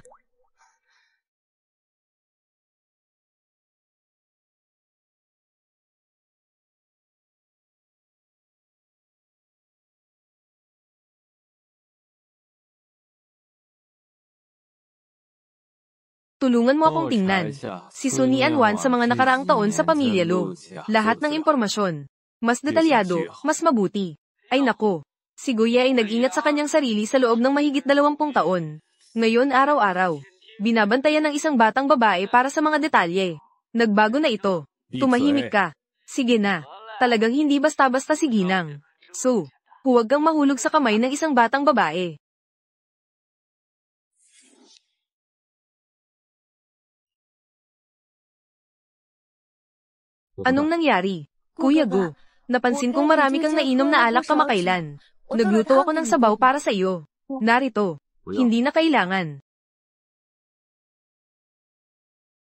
Tulungan mo akong tingnan. Si Sun Yanwan sa mga nakaraang taon sa pamilya Lo. Lahat ng impormasyon. Mas detalyado, mas mabuti. Ay nako. Si Guya ay nag-ingat sa kanyang sarili sa loob ng mahigit 20 taon. Ngayon araw-araw. Binabantayan ng isang batang babae para sa mga detalye. Nagbago na ito. Tumahimik ka. Sige na. Talagang hindi basta-basta si Ginang. So, huwag kang mahulog sa kamay ng isang batang babae. Anong nangyari? Kuya Gu, napansin kong marami kang nainom na alak kamakailan. Nagluto ako ng sabaw para sa iyo. Narito. Hindi na kailangan.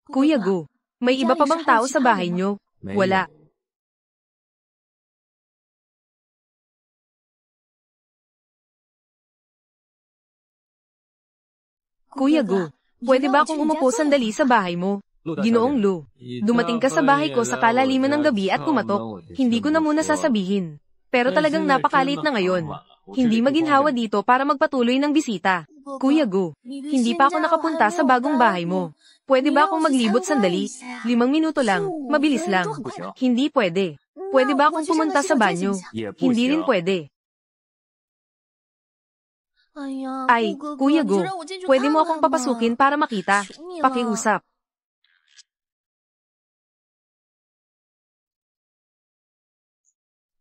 Kuya Gu, may iba pa bang tao sa bahay niyo? Wala. Kuya Gu, pwede ba akong umupo sandali sa bahay mo? Ginoong Lu, dumating ka sa bahay ko sa kalaliman ng gabi at kumatok. Hindi ko na muna sasabihin. Pero talagang napakalit na ngayon. Hindi maginhawa dito para magpatuloy ng bisita. Kuya Gu, hindi pa ako nakapunta sa bagong bahay mo. Pwede ba akong maglibot sandali? 5 minuto lang, mabilis lang. Hindi pwede. Pwede ba akong pumunta sa banyo? Hindi rin pwede. Ay, Kuya Gu, pwede mo akong papasukin para makita. Pakiusap.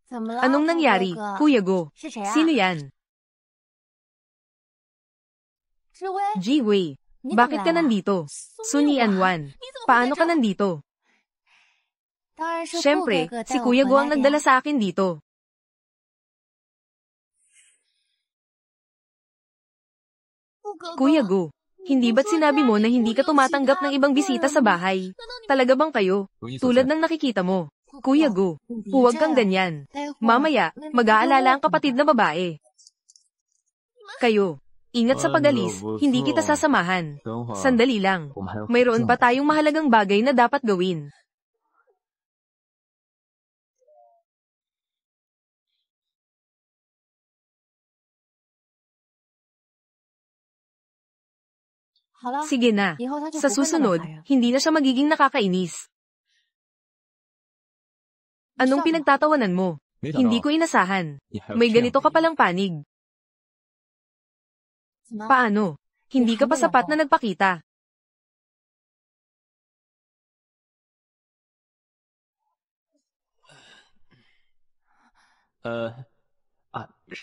Anong nangyari, Kuya Gu? Sino yan? Ji-Wei, bakit ka nandito? Sun Yanwan, paano ka nandito? Siyempre, si Kuya Gu ang nagdala sa akin dito. Kuya Gu, hindi ba't sinabi mo na hindi ka tumatanggap ng ibang bisita sa bahay? Talaga bang kayo? Tulad ng nakikita mo. Kuya Gu, huwag kang ganyan. Mamaya, mag-aalala ang kapatid na babae. Kayo, ingat sa pag-alis, hindi kita sasamahan. Sandali lang. Mayroon pa tayong mahalagang bagay na dapat gawin. Sige na. Sa susunod, hindi na siya magiging nakakainis. Anong pinagtatawanan mo? Hindi ko inasahan. May ganito ka palang panig. Paano? Hindi ka pa sapat na nagpakita.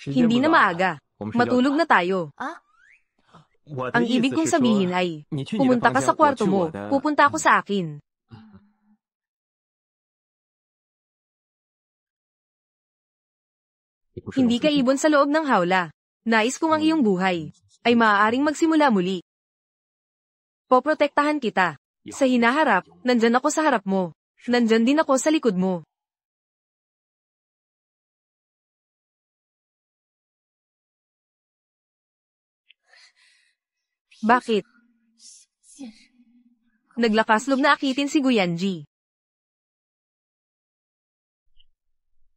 Hindi na maaga. Matulog na tayo. Ang ibig kong sabihin ay, pumunta ka sa kwarto mo, pupunta ako sa akin. Hindi ka ibon sa loob ng hawla. Nais kong ang iyong buhay ay maaaring magsimula muli. Poprotektahan kita. Sa hinaharap, nandyan ako sa harap mo. Nandyan din ako sa likod mo. Bakit? Naglakas loob na akitin si Guyanji.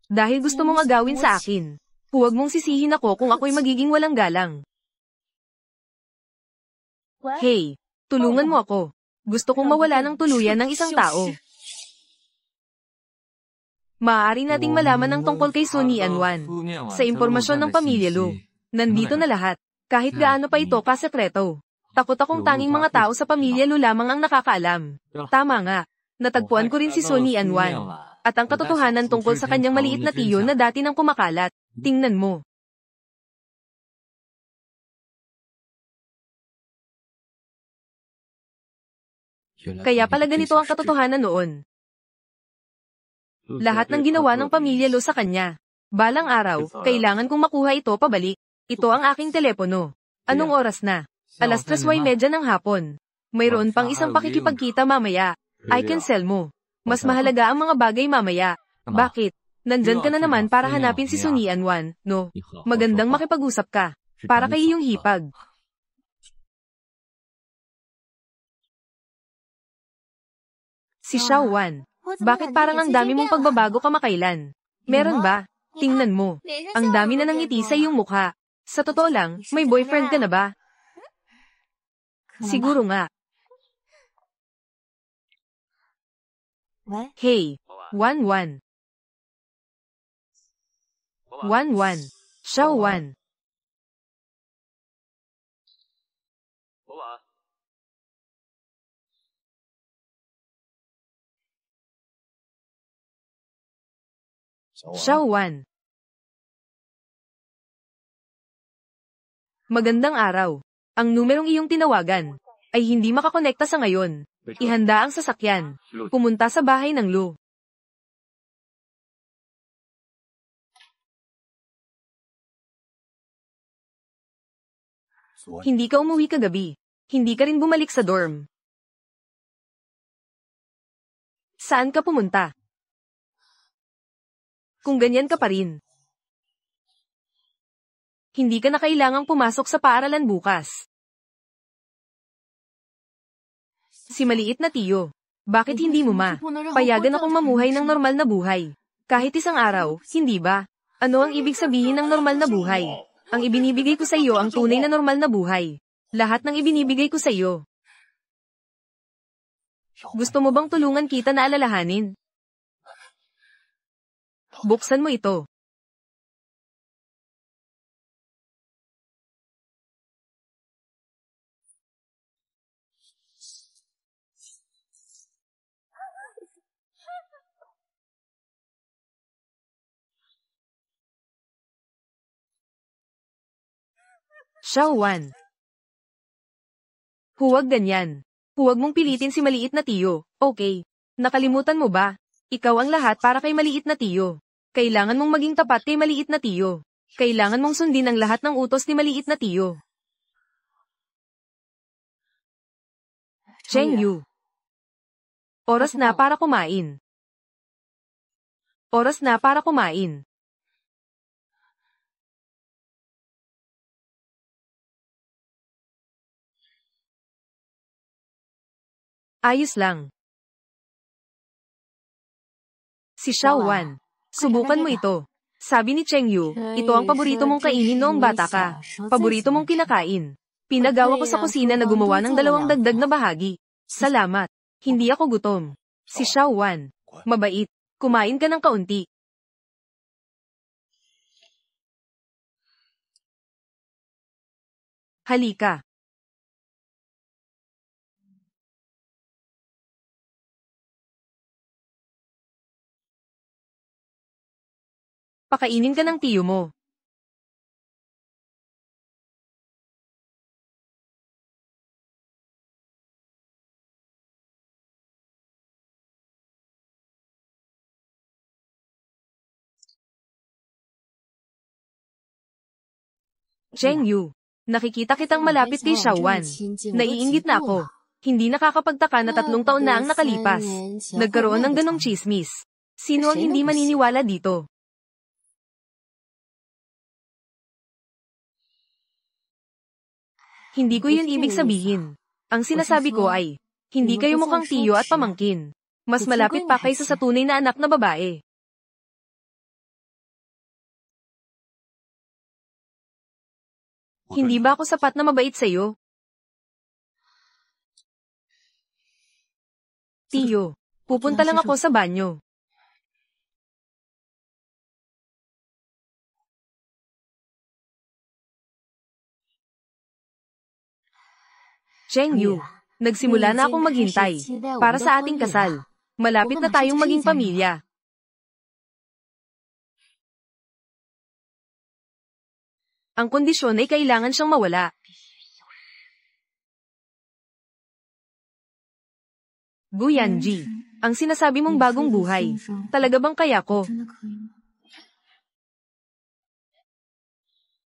Dahil gusto mong agawin sa akin, huwag mong sisihin ako kung ako'y magiging walang galang. Hey, tulungan mo ako. Gusto kong mawala ng tuluyan ng isang tao. Maaari nating malaman ang tungkol kay Sunian Wan sa impormasyon ng pamilya Lu. Nandito na lahat, kahit gaano pa ito kasekreto. Takot akong tanging mga tao sa pamilya Lu lamang ang nakakaalam. Tama nga, natagpuan ko rin si Sunian Wan. At ang katotohanan tungkol sa kanyang maliit na tiyo na dati nang kumakalat. Tingnan mo. Kaya pala ganito ang katotohanan noon. Lahat ng ginawa ng pamilya Lo sa kanya. Balang araw, kailangan kong makuha ito pabalik. Ito ang aking telepono. Anong oras na? 3:30 ng hapon. Mayroon pang isang pakikipagkita mamaya. I can sell mo. Mas mahalaga ang mga bagay mamaya. Bakit? Nandyan ka na naman para hanapin si Sunian Wan, no? Magandang makipag-usap ka. Para kay iyong hipag. Si Xiao Wan. Bakit parang ang dami mong pagbabago kamakailan? Meron ba? Tingnan mo. Ang dami na ng ngiti sa iyong mukha. Sa totoo lang, may boyfriend ka na ba? Siguro nga. Hey, Wan Wan. Wan Wan. Xiao Wan. Xiao Wan. Magandang araw. Ang numerong iyong tinawagan ay hindi makakonekta sa ngayon. Ihanda ang sasakyan. Pumunta sa bahay ng Lu. Hindi ka umuwi kagabi. Hindi ka rin bumalik sa dorm. Saan ka pumunta? Kung ganyan ka pa rin, hindi ka na kailangang pumasok sa paaralan bukas. Si maliit na tiyo, bakit hindi mo payagan akong mamuhay ng normal na buhay? Kahit isang araw, hindi ba? Ano ang ibig sabihin ng normal na buhay? Ang ibinibigay ko sa iyo ang tunay na normal na buhay. Lahat ng ibinibigay ko sa iyo. Gusto mo bang tulungan kita na alalahanin? Buksan mo ito. Xiao Wan. Huwag ganyan. Huwag mong pilitin si maliit na tiyo, okay? Nakalimutan mo ba? Ikaw ang lahat para kay maliit na tiyo. Kailangan mong maging tapat kay maliit na tiyo. Kailangan mong sundin ang lahat ng utos ni maliit na tiyo. Cheng Yu. Oras na para kumain. Oras na para kumain. Ayos lang. Si Xiao Wan. Subukan mo ito. Sabi ni Cheng Yu, ito ang paborito mong kainin noong bata ka. Paborito mong kinakain. Pinagawa ko sa kusina na gumawa ng 2 dagdag na bahagi. Salamat. Hindi ako gutom. Si Xiao Wan. Mabait. Kumain ka ng kaunti. Halika. Pakainin ka ng tiyo mo. Cheng Yu. Nakikita kitang malapit kay Xiao Wan. Naiinggit na ako. Hindi nakakapagtaka na 3 taon na ang nakalipas. Nagkaroon ng ganong chismis. Sino ang hindi maniniwala dito? Hindi ko yun ibig sabihin. Ang sinasabi ko ay, Hindi kayo mukhang tiyo at pamangkin. Mas malapit pa kaysa sa tunay na anak na babae. Hindi ba ako sapat na mabait sa'yo? Tiyo, pupunta lang ako sa banyo. Cheng Yu, nagsimula na akong maghintay para sa ating kasal. Malapit na tayong maging pamilya. Ang kondisyon ay kailangan siyang mawala. Guyanji, ang sinasabi mong bagong buhay, talaga bang kaya ko?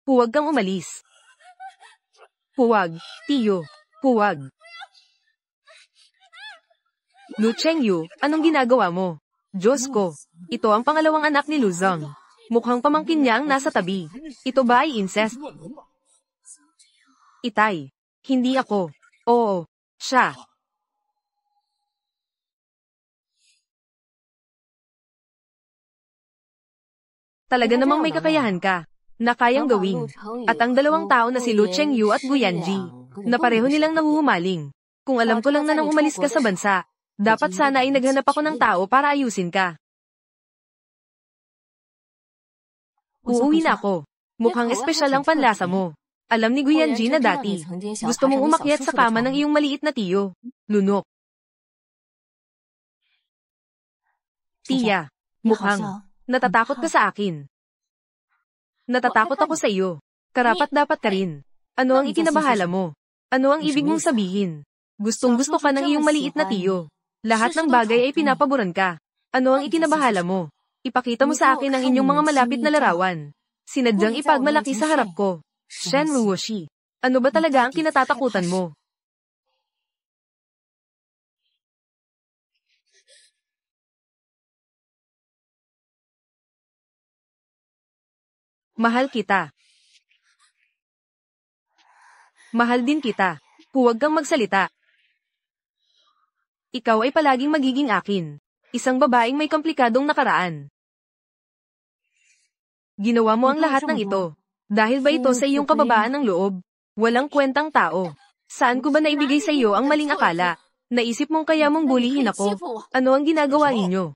Huwag kang umalis. Huwag, tiyo, huwag. Lu Chengyu, anong ginagawa mo? Diyos ko, ito ang pangalawang anak ni Lu Zhang. Mukhang pamangkin niya ang nasa tabi. Ito ba ay incest? Itay, hindi ako. Oo, siya. Talaga namang may kakayahan ka na kayang gawin. At ang dalawang tao na si Lu Chengyu at Guyanji, na pareho nilang nanguhumaling. Kung alam ko lang na nang umalis ka sa bansa, dapat sana ay naghanap ako ng tao para ayusin ka. Uuwi na ako. Mukhang espesyal ang panlasa mo. Alam ni Guyanji na dati, gusto mong umakyat sa kama ng iyong maliit na tiyo. Lunok. Tiya, mukhang natatakot ka sa akin. Natatakot ako sa iyo. Karapat-dapat ka rin. Ano ang ikinabahala mo? Ano ang ibig mong sabihin? Gustong-gusto ka ng iyong maliit na tiyo. Lahat ng bagay ay pinapaboran ka. Ano ang ikinabahala mo? Ipakita mo sa akin ang inyong mga malapit na larawan. Sinadyang ipagmalaki sa harap ko. Shen Ruoshi, ano ba talaga ang kinatatakutan mo? Mahal kita. Mahal din kita. Huwag kang magsalita. Ikaw ay palaging magiging akin. Isang babaeng may komplikadong nakaraan. Ginawa mo ang lahat ng ito. Dahil ba ito sa iyong kababaan ng loob? Walang kwentang tao. Saan ko ba naibigay sa iyo ang maling akala? Naisip mong kaya mong bulihin ako? Ano ang ginagawa ninyo?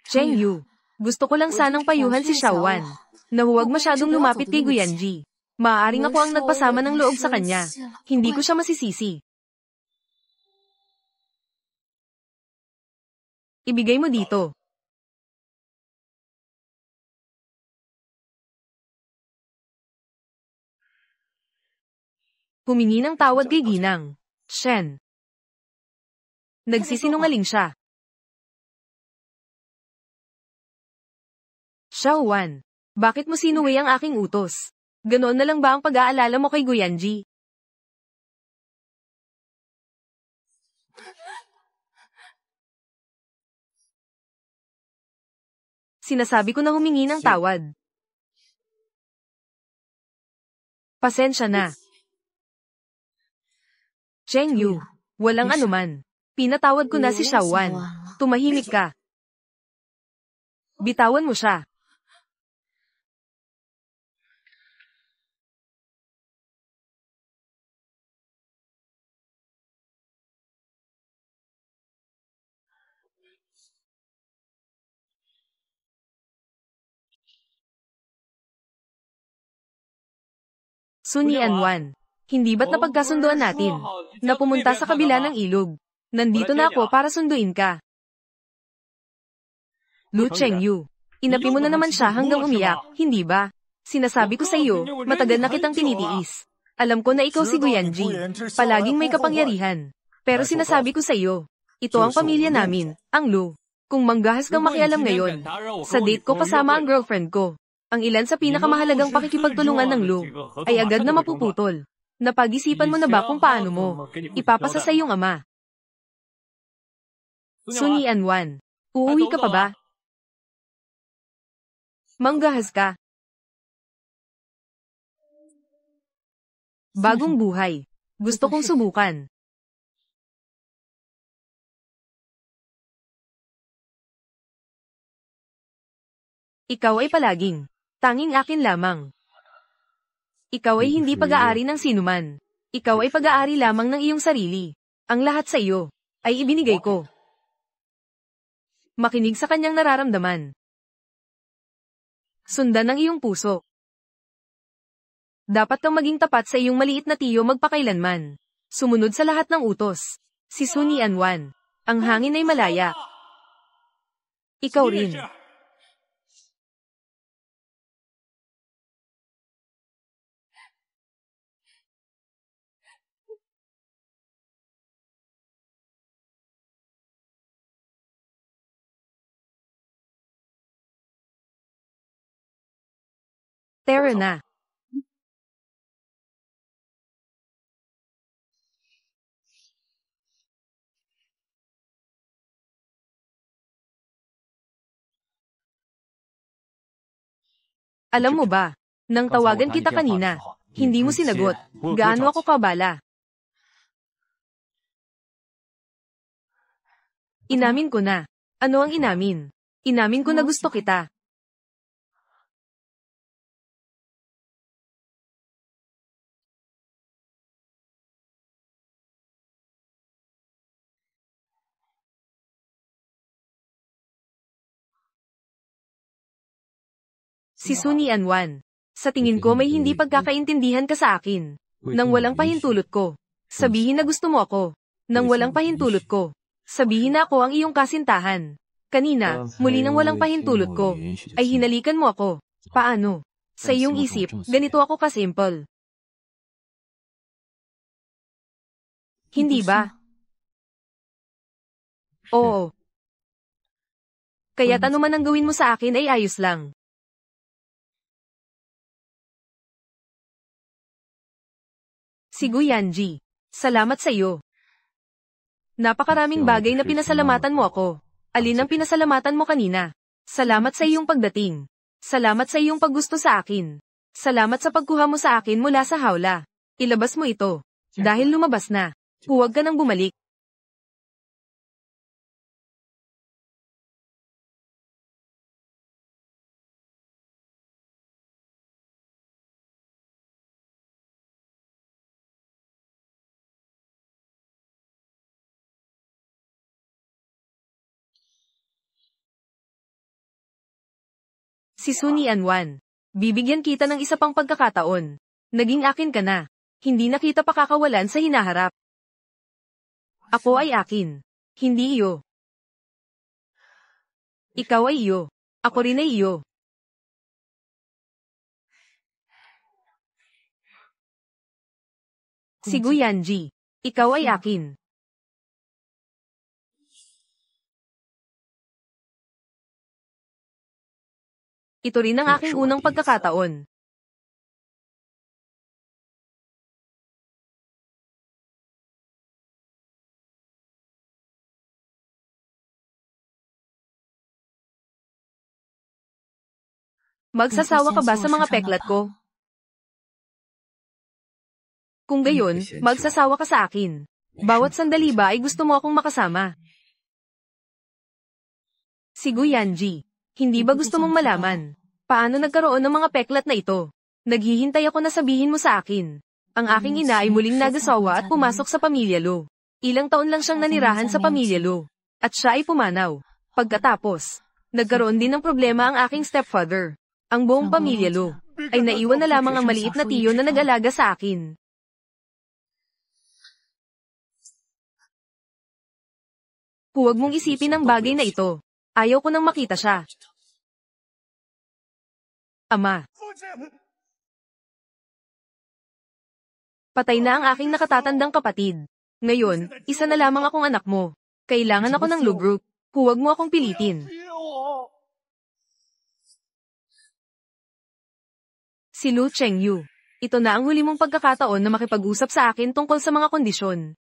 Cheng Yu, gusto ko lang sanang payuhan si Xiaowan na huwag masyadong lumapit kay Guyanji. Maaaring ako ang nagpasama ng loob sa kanya. Hindi ko siya masisisi. Ibigay mo dito. Humingi ng tawad kay Ginang. Shen. Nagsisinungaling siya. Xiaowan, bakit mo sinuwi ang aking utos? Ganoon na lang ba ang pag-aalala mo kay Guyanji? Sinasabi ko na humingi ng tawad. Pasensya na. Cheng Yu, walang anuman. Pinatawad ko na si Xiaowan. Tumahimik ka. Bitawan mo siya. Sun Yanwan, hindi ba't napagkasunduan natin na pumunta sa kabila ng ilog? Nandito na ako para sunduin ka. Lu Chengyu, inapi mo na naman siya hanggang umiyak, hindi ba? Sinasabi ko sa iyo, matagal na kitang tinitiis. Alam ko na ikaw si Guyanji, palaging may kapangyarihan. Pero sinasabi ko sa iyo, ito ang pamilya namin, ang Lu. Kung manggahas kang makialam ngayon, sa date ko kasama ang girlfriend ko, ang ilan sa pinakamahalagang pakikipagtulungan ng Lu ay agad na mapuputol. Napag-isipan mo na ba kung paano mo ipapasa sa iyong ama? Sun Yanwan, uuwi ka pa ba? Manggahas ka. Bagong buhay. Gusto kong subukan. Ikaw ay palaging tanging akin lamang. Ikaw ay hindi pag-aari ng sinuman. Ikaw ay pag-aari lamang ng iyong sarili. Ang lahat sa iyo ay ibinigay ko. Makinig sa kanyang nararamdaman. Sundan ang iyong puso. Dapat kang maging tapat sa iyong maliit na tiyo magpakailanman. Sumunod sa lahat ng utos. Si Sun Yanwan. Ang hangin ay malaya. Ikaw rin. Tara na. Alam mo ba, nang tawagan kita kanina, hindi mo sinagot. Gaano ako kabala? Inamin ko na. Ano ang inamin? Inamin ko na gusto kita. Si Sun Yanwan. Sa tingin ko may hindi pagkakaintindihan ka sa akin. Nang walang pahintulot ko. Sabihin na gusto mo ako. Nang walang pahintulot ko. Sabihin na ako ang iyong kasintahan. Kanina, muli nang walang pahintulot ko, ay hinalikan mo ako. Paano? Sa iyong isip, ganito ako ka-simple. Hindi ba? Oo. Kaya't ano man ang gawin mo sa akin ay ayos lang. Si Guyanji. Salamat sa iyo. Napakaraming bagay na pinasalamatan mo ako. Alin ang pinasalamatan mo kanina? Salamat sa iyong pagdating. Salamat sa iyong paggusto sa akin. Salamat sa pagkuha mo sa akin mula sa hawla. Ilabas mo ito. Dahil lumabas na. Huwag ka nang bumalik. Si Sun Yanwan. Bibigyan kita ng isa pang pagkakataon. Naging akin ka na. Hindi na kita pakakawalan sa hinaharap. Ako ay akin. Hindi iyo. Ikaw ay iyo. Ako rin ay iyo. Si Guyanji. Ikaw ay akin. Ito rin ang aking unang pagkakataon. Magsasawa ka ba sa mga peklat ko? Kung gayon, magsasawa ka sa akin. Bawat sandali ba ay gusto mo akong makasama? Si Guyanji. Hindi ba gusto mong malaman? Paano nagkaroon ng mga peklat na ito? Naghihintay ako na sabihin mo sa akin. Ang aking ina ay muling nagasawa at pumasok sa pamilya Lo. Ilang taon lang siyang nanirahan sa pamilya Lo. At siya ay pumanaw. Pagkatapos, nagkaroon din ng problema ang aking stepfather. Ang buong pamilya Lo ay naiwan na lamang ang maliit na tiyo na nag-alaga sa akin. Huwag mong isipin ang bagay na ito. Ayaw ko nang makita siya. Ama. Patay na ang aking nakatatandang kapatid. Ngayon, isa na lamang akong anak mo. Kailangan ako ng lugroup. Huwag mo akong pilitin. Si Lu Chengyu. Ito na ang huli mong pagkakataon na makipag-usap sa akin tungkol sa mga kondisyon.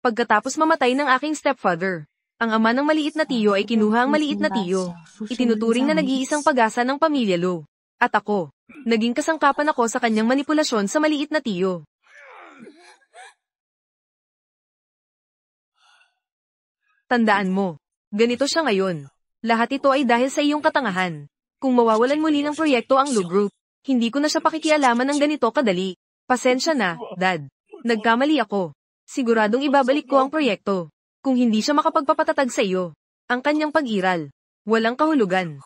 Pagkatapos mamatay ng aking stepfather, ang ama ng maliit na tiyo ay kinuha ang maliit na tiyo. Itinuturing na nag-iisang pag-asa ng pamilya Lo. At ako, Naging kasangkapan ako sa kanyang manipulasyon sa maliit na tiyo. Tandaan mo, ganito siya ngayon. Lahat ito ay dahil sa iyong katangahan. Kung mawawalan muli ng proyekto ang Lu Group, hindi ko na siya pakikialaman ng ganito kadali. Pasensya na, Dad. Nagkamali ako. Siguradong ibabalik ko ang proyekto. Kung hindi siya makapagpapatatag sa iyo. Ang kanyang pag-iral. Walang kahulugan.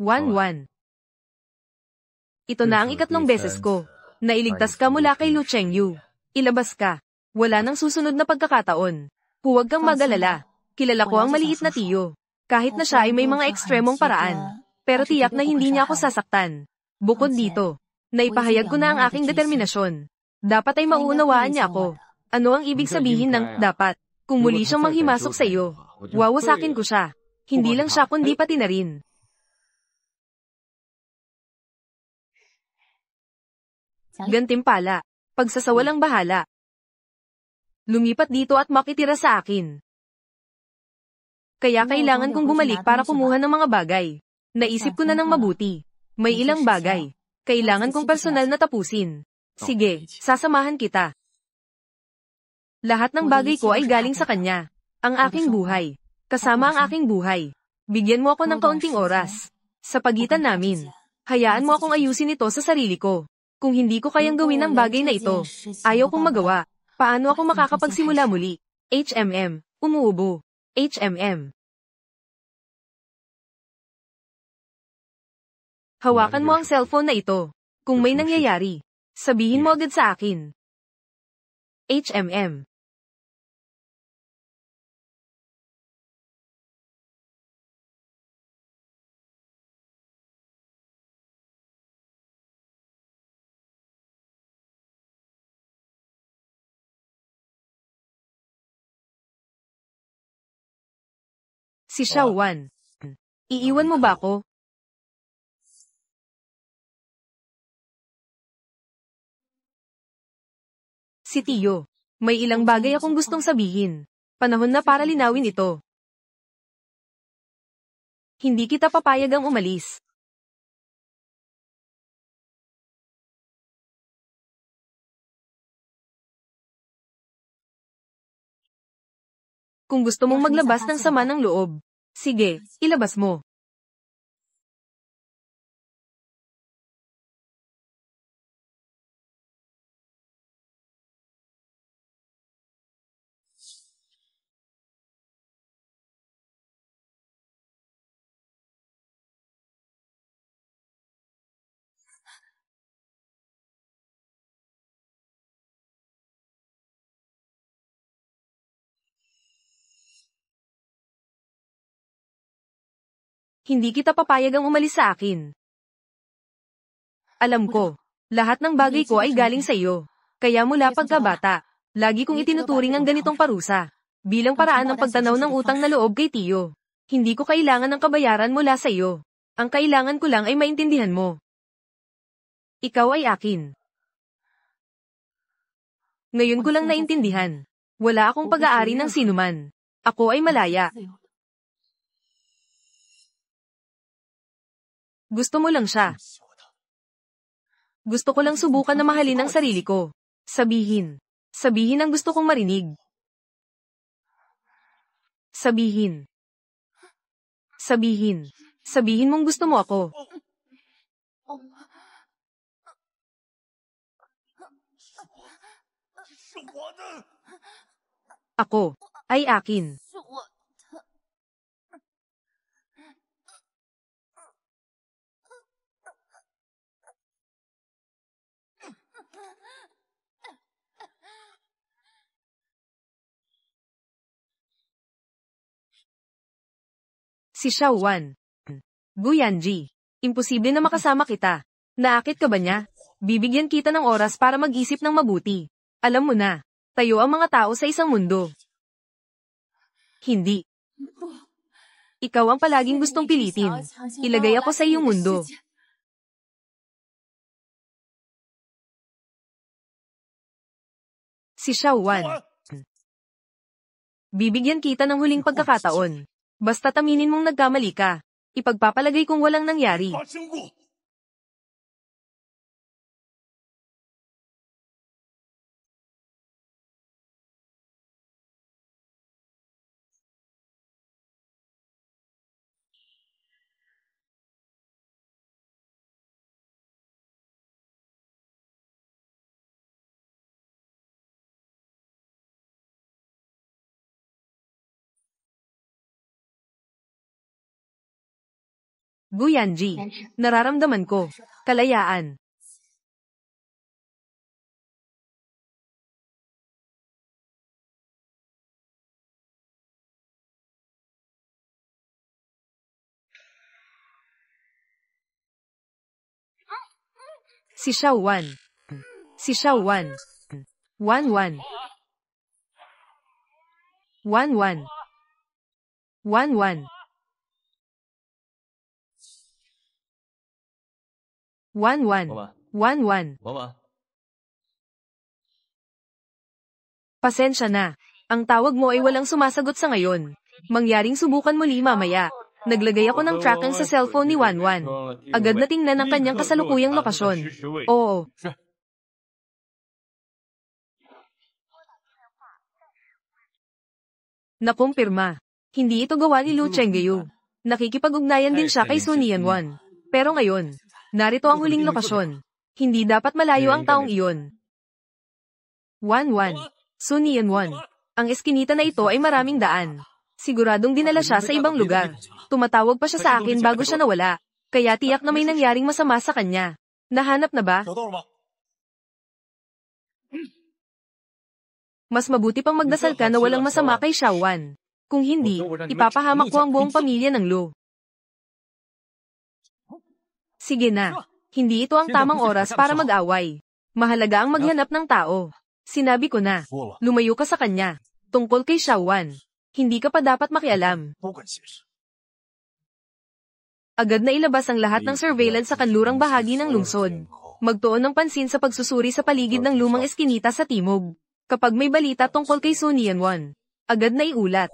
Wan. Ito na ang ikatlong beses ko. Nailigtas ka mula kay Lu Chengyu. Ilabas ka. Wala nang susunod na pagkakataon. Huwag kang mag-alala. Kilala ko ang maliit na tiyo. Kahit na siya ay may mga ekstremong paraan. Pero tiyak na hindi niya ako sasaktan. Bukod dito, naipahayag ko na ang aking determinasyon. Dapat ay mauunawaan niya ako. Ano ang ibig sabihin ng dapat? Kung muli siyang manghimasok sa iyo, wawasakin ko siya. Hindi lang siya kundi pati na rin. Gantimpala. Pagsasawalang bahala. Lumipat dito at makitira sa akin. Kaya kailangan kong bumalik para kumuha ng mga bagay. Naisip ko na ng mabuti. May ilang bagay. Kailangan kong personal na tapusin. Sige, sasamahan kita. Lahat ng bagay ko ay galing sa kanya. Ang aking buhay. Kasama ang aking buhay. Bigyan mo ako ng kaunting oras. Sa pagitan namin. Hayaan mo akong ayusin ito sa sarili ko. Kung hindi ko kayang gawin ang bagay na ito, ayaw kong magawa. Paano ako makakapagsimula muli? Umuubo. Hawakan mo ang cellphone na ito. Kung may nangyayari, sabihin mo agad sa akin. Si Xiaowan. Iiwan mo ba ako? Si Tiyo. May ilang bagay akong gustong sabihin. Panahon na para linawin ito. Hindi kita papayagang umalis. Kung gusto mong maglabas ng sama ng loob, sige, ilabas mo. Hindi kita papayagang umalis sa akin. Alam ko, lahat ng bagay ko ay galing sa iyo. Kaya mula pagkabata, lagi kong itinuturing ang ganitong parusa. Bilang paraan ng pagtanaw ng utang na loob kay Tiyo. Hindi ko kailangan ng kabayaran mula sa iyo. Ang kailangan ko lang ay maintindihan mo. Ikaw ay akin. Ngayon ko lang naintindihan. Wala akong pag-aari ng sinuman. Ako ay malaya. Gusto mo lang siya. Gusto ko lang subukan na mahalin ang sarili ko. Sabihin. Sabihin ang gusto kong marinig. Sabihin. Sabihin. Sabihin mong gusto mo ako. Ako ay akin. Si Xiaowan. Guyanji. Imposible na makasama kita. Naakit ka ba niya? Bibigyan kita ng oras para mag-isip ng mabuti. Alam mo na, tayo ang mga tao sa isang mundo. Hindi. Ikaw ang palaging gustong pilitin. Ilagay ako sa iyong mundo. Si Xiaowan. Bibigyan kita ng huling pagkakataon. Basta aminin mong nagkamali ka. Ipagpapalagay kong walang nangyari. Guyanji, nararamdaman ko. Kalayaan. Si Xiaowan. Si Xiaowan. 1-1. 1-1. 1-1. 1-1. 1-1. Pasensya na. Ang tawag mo ay walang sumasagot sa ngayon. Mangyaring subukan muli mamaya. Naglagay ako ng tracking sa cellphone ni Wanwan. Agad na tingnan ang kanyang kasalukuyang lokasyon. Oo. Nakumpirma. Hindi ito gawa ni Lu Chengyu. Nakikipag-ugnayan din siya kay Su Nianwan. Pero ngayon, narito ang huling lokasyon. Hindi dapat malayo ang taong iyon. 1-1. Su Nianwan. Ang eskinita na ito ay maraming daan. Siguradong dinala siya sa ibang lugar. Tumatawag pa siya sa akin bago siya nawala. Kaya tiyak na may nangyaring masama sa kanya. Nahanap na ba? Mas mabuti pang magdasal ka na walang masama kay Xiaowan. Kung hindi, ipapahamak ko ang buong pamilya ng Lu. Sige na. Hindi ito ang tamang oras para mag-away. Mahalaga ang maghanap ng tao. Sinabi ko na, lumayo ka sa kanya. Tungkol kay Xiaowan. Hindi ka pa dapat makialam. Agad na ilabas ang lahat ng surveillance sa kanlurang bahagi ng lungsod. Magtuon ng pansin sa pagsusuri sa paligid ng lumang eskinita sa timog. Kapag may balita tungkol kay Su Nianwan, agad na iulat.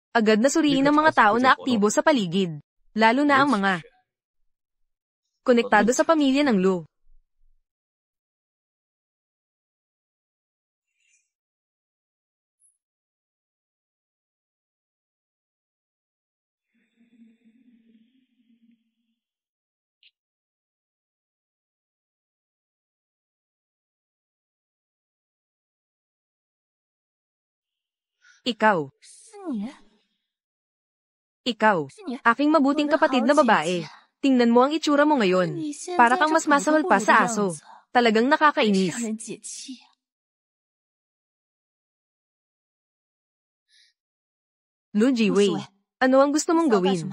Agad na suriin ang mga tao na aktibo sa paligid, lalo na ang mga konektado sa pamilya ng Lu. Ikaw. Ikaw, aking mabuting kapatid na babae. Tingnan mo ang itsura mo ngayon. Para kang mas masahol pa sa aso. Talagang nakakainis. Lu Jiwei, ano ang gusto mong gawin?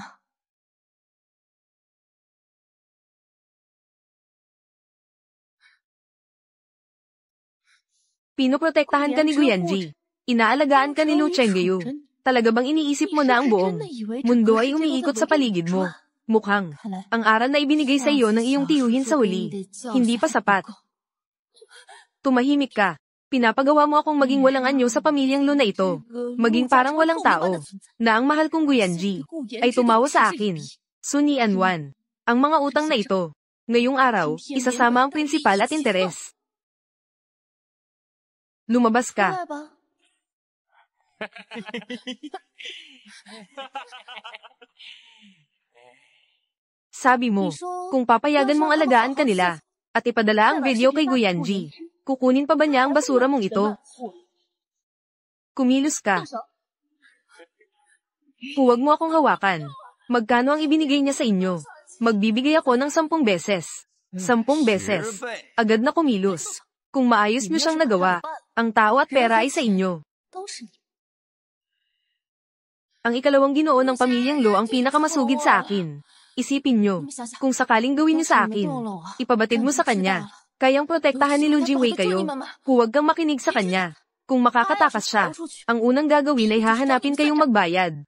Pinoprotektahan ka ni Guyanji. Inaalagaan ka ni Lu Chengyu. Talaga bang iniisip mo na ang buong mundo ay umiikot sa paligid mo? Mukhang, ang aral na ibinigay sa iyo ng iyong tiyuhin sa huli, hindi pa sapat. Tumahimik ka. Pinapagawa mo akong maging walang anyo sa pamilyang Lu na ito. Maging parang walang tao, na ang mahal kong Guyanji, ay tumawa sa akin. Su Nianwan. Ang mga utang na ito, ngayong araw, isasama ang prinsipal at interes. Lumabas ka. Sabi mo, kung papayagan mong alagaan ka nila, at ipadala ang video kay Guyanji, kukunin pa ba niya ang basura mong ito? Kumilos ka. Huwag mo akong hawakan. Magkano ang ibinigay niya sa inyo? Magbibigay ako ng 10 beses. 10 beses. Agad na kumilos. Kung maayos niyo siyang nagawa, ang tao at pera ay sa inyo. Ang ikalawang ginoo ng pamilyang Lu ang pinakamasugid sa akin. Isipin nyo, kung sakaling gawin nyo sa akin, ipabatid mo sa kanya. Kayang protektahan ni Lu Jiwei kayo. Huwag kang makinig sa kanya. Kung makakatakas siya, ang unang gagawin ay hahanapin kayong magbayad.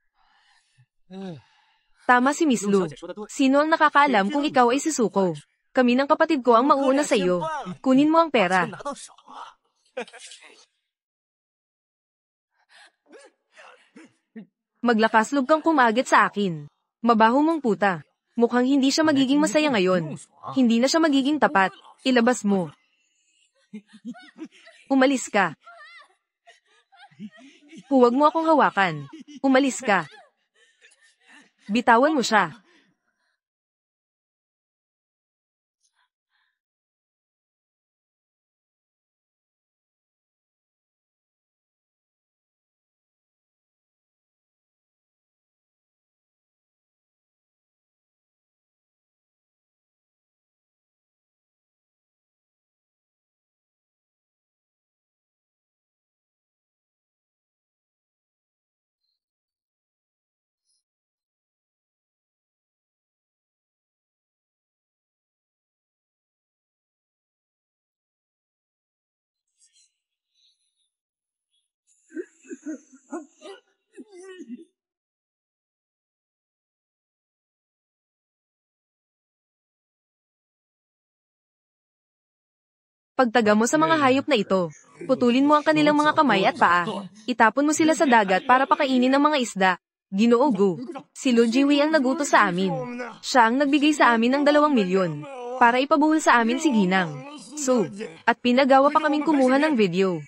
Tama si Miss Lu. Sino ang nakakaalam kung ikaw ay susuko? Kami ng kapatid ko ang mauuna sa iyo. Kunin mo ang pera. Maglakas loob kang kumagit sa akin. Mabaho mong puta. Mukhang hindi siya magiging masaya ngayon. Hindi na siya magiging tapat. Ilabas mo. Umalis ka. Huwag mo akong hawakan. Umalis ka. Bitawan mo siya. Pagtaga mo sa mga hayop na ito, putulin mo ang kanilang mga kamay at paa. Itapon mo sila sa dagat para pakainin ng mga isda. Ginoo Gu, si Lu Jiwei ang nagutos sa amin. Siya ang nagbigay sa amin ng 2 milyon para ipabuhol sa amin si Ginang. So, at pinagawa pa kaming kumuha ng video.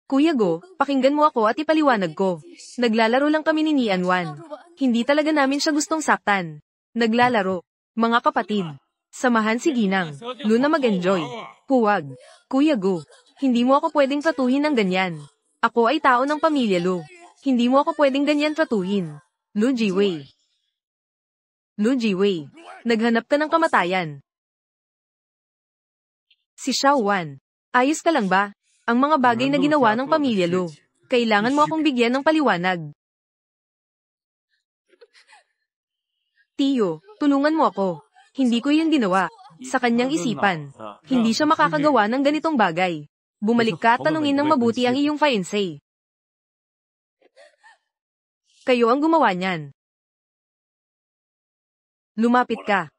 Kuya Go, pakinggan mo ako at ipaliwanag ko. Naglalaro lang kami ni Nian Wan. Hindi talaga namin siya gustong saktan. Naglalaro. Mga kapatid. Samahan si Ginang. Lu na mag-enjoy. Huwag. Kuya Go, hindi mo ako pwedeng tratuhin ng ganyan. Ako ay tao ng pamilya Lu. Hindi mo ako pwedeng ganyan tratuhin. Lu Jiwei. Lu Jiwei. Naghanap ka ng kamatayan. Si Xiao Wan. Ayos ka lang ba? Ang mga bagay na ginawa ng pamilya Lu. Kailangan mo akong bigyan ng paliwanag. Tiyo, tulungan mo ako. Hindi ko yun ginawa. Sa kanyang isipan, hindi siya makakagawa ng ganitong bagay. Bumalik ka at tanungin ng mabuti ang iyong fiancé. Kayo ang gumawa niyan. Lumapit ka.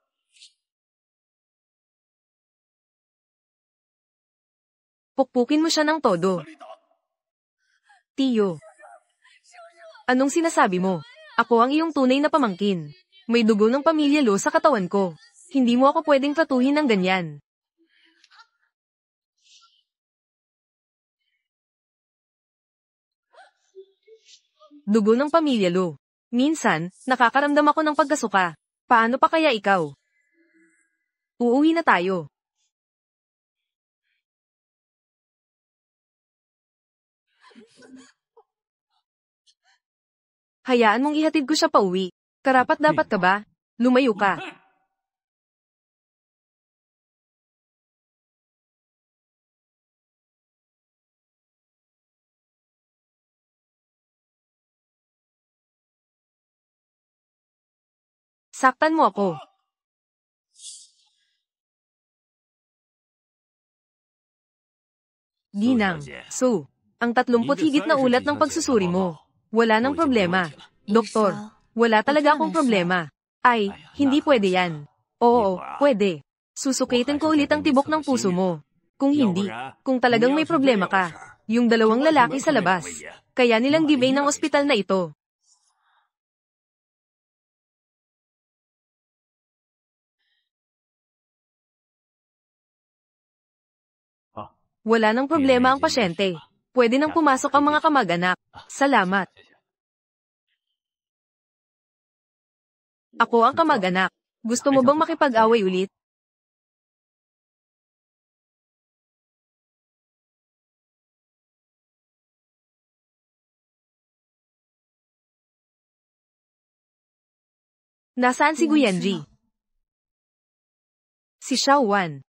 Pukpukin mo siya ng todo. Tiyo. Anong sinasabi mo? Ako ang iyong tunay na pamangkin. May dugo ng pamilya Lu sa katawan ko. Hindi mo ako pwedeng tratuhin ng ganyan. Dugo ng pamilya Lu. Minsan, nakakaramdam ako ng pagkasuka. Paano pa kaya ikaw? Uuwi na tayo. Hayaan mong ihatid ko siya pauwi. Karapat-dapat ka ba? Lumayo ka. Saktan mo ako. Ginang, so, ang 30 higit na ulat ng pagsusuri mo. Wala nang problema. Doktor, wala talaga akong problema. Ay, hindi pwede yan. Oo, pwede. Susukitin ko ulit ang tibok ng puso mo. Kung hindi, kung talagang may problema ka, yung 2 lalaki sa labas, kaya nilang gibay ng ospital na ito. Wala nang problema ang pasyente. Pwede nang pumasok ang mga kamag-anak. Salamat. Ako ang kamag-anak. Gusto mo bang makipag-away ulit? Nasaan si Guyanji? Si Xiaowan.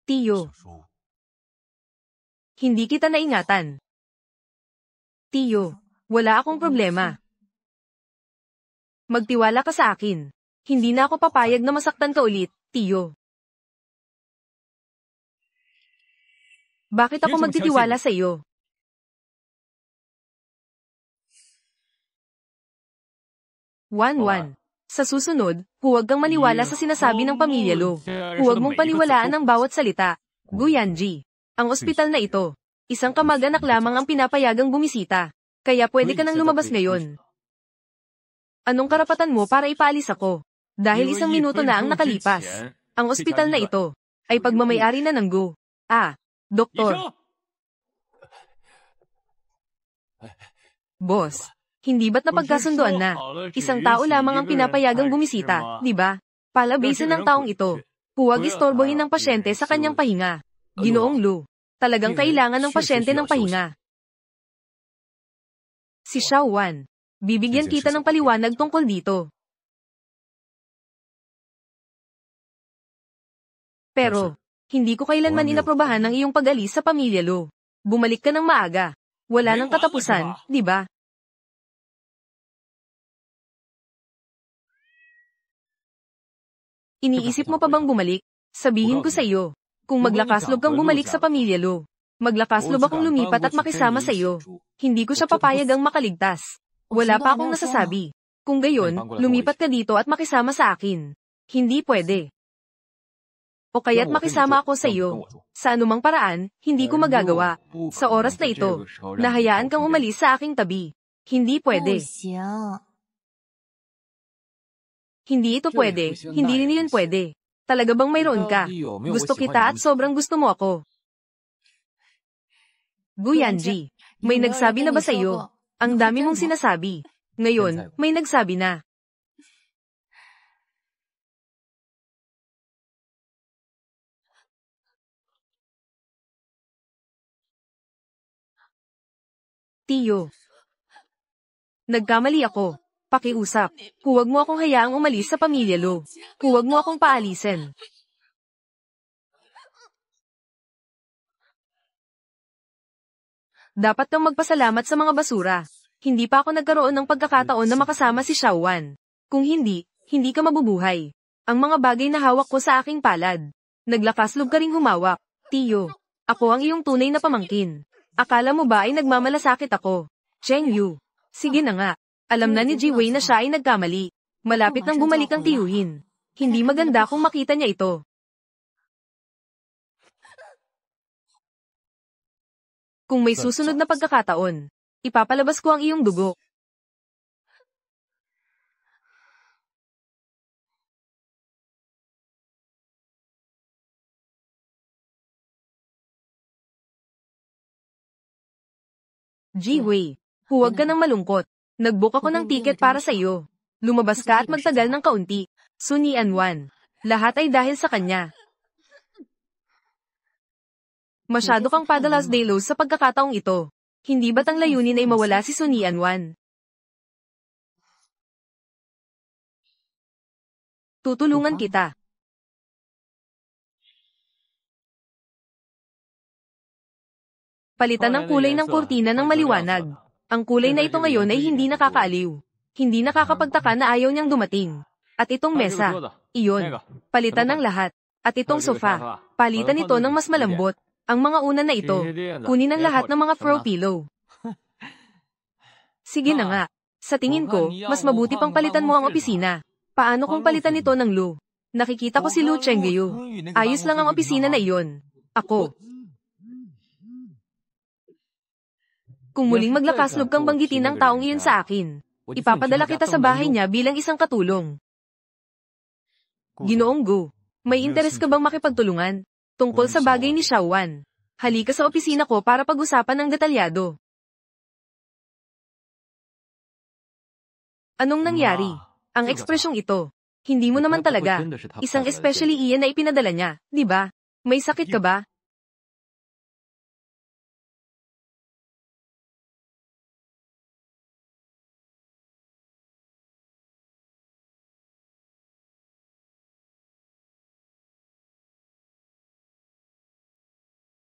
Tiyo. Hindi kita naingatan. Tiyo, wala akong problema. Magtiwala ka sa akin. Hindi na ako papayag na masaktan ka ulit, Tiyo. Bakit ako magtitiwala sa iyo? 1-1. Sa susunod, huwag kang maniwala sa sinasabi ng pamilya Lo. Huwag mong paniwalaan ang bawat salita. Guyanji. Ang ospital na ito. Isang kamag-anak lamang ang pinapayagang bumisita. Kaya pwede ka nang lumabas ngayon. Anong karapatan mo para ipaalis ako? Dahil 1 minuto na ang nakalipas. Ang ospital na ito ay pagmamayari na ng Go. Doktor. Boss, hindi ba't napagkasunduan na? Isang tao lamang ang pinapayagang bumisita, di ba? Palabasin ng taong ito. Huwag istorbohin ng pasyente sa kanyang pahinga. Ginoong Lu, talagang kailangan ng pasyente ng pahinga. Si Xiaowan, bibigyan kita ng paliwanag tungkol dito. Pero, hindi ko kailanman inaprobahan ang iyong pag-alis sa pamilya Lo. Bumalik ka ng maaga. Wala nang katapusan, di ba? Iniisip mo pa bang bumalik? Sabihin ko sa iyo, kung maglakasloob kang bumalik sa pamilya Lo, maglakasloob akong lumipat at makisama sa iyo. Hindi ko siya papayag ang makaligtas. Wala pa akong nasasabi. Kung gayon, lumipat ka dito at makisama sa akin. Hindi pwede. O kaya't makisama ako sa iyo. Sa anumang paraan, hindi ko magagawa. Sa oras na ito, nahayaan kang umalis sa aking tabi. Hindi pwede. Hindi ito pwede, hindi rin yun pwede. Talaga bang mayroon ka? Gusto kita at sobrang gusto mo ako. Guyanji, may nagsabi na ba sa iyo? Ang dami mong sinasabi. Ngayon, may nagsabi na. Tiyo. Nagkamali ako. Pakiusap. Huwag mo akong hayaang umalis sa pamilya Lo. Huwag mo akong paalisin. Dapat kang magpasalamat sa mga basura. Hindi pa ako nagkaroon ng pagkakataon na makasama si Xiaowan. Kung hindi, hindi ka mabubuhay. Ang mga bagay na hawak ko sa aking palad. Naglakasloob ka ring humawak. Tiyo, ako ang iyong tunay na pamangkin. Akala mo ba ay nagmamalasakit ako? Cheng Yu. Sige na nga. Alam na ni Ji-Wei na siya ay nagkamali. Malapit nang bumalik ang tiyuhin. Hindi maganda kung makita niya ito. Kung may susunod na pagkakataon, ipapalabas ko ang iyong dugo. Ji-Wei, huwag ka nang malungkot. Nag-book ako ng tiket para sa iyo. Lumabas ka at magtagal ng kaunti. Sun Yanwan. Lahat ay dahil sa kanya. Masyado kang padalas delos sa pagkakataong ito. Hindi ba't ang layunin ay mawala si Sun Yanwan? Tutulungan kita. Palitan ng kulay ng kurtina ng maliwanag. Ang kulay na ito ngayon ay hindi nakakaaliw. Hindi nakakapagtaka na ayaw niyang dumating. At itong mesa, iyon, palitan ng lahat. At itong sofa, palitan ito ng mas malambot. Ang mga una na ito, kunin ang lahat ng mga throw pillow. Sige na nga. Sa tingin ko, mas mabuti pang palitan mo ang opisina. Paano kung palitan ito ng Lu? Nakikita ko si Lu Chengyu. Ayos lang ang opisina na iyon. Ako. Kung muling maglakasloob kang banggitin ang taong iyon sa akin, ipapadala kita sa bahay niya bilang isang katulong. Ginoong Gu, may interes ka bang makipagtulungan? Tungkol sa bagay ni Xiaowan. Halika sa opisina ko para pag-usapan ng detalyado. Anong nangyari? Ang ekspresyong ito. Hindi mo naman talaga. Isang especially iyan na ipinadala niya, di ba? May sakit ka ba?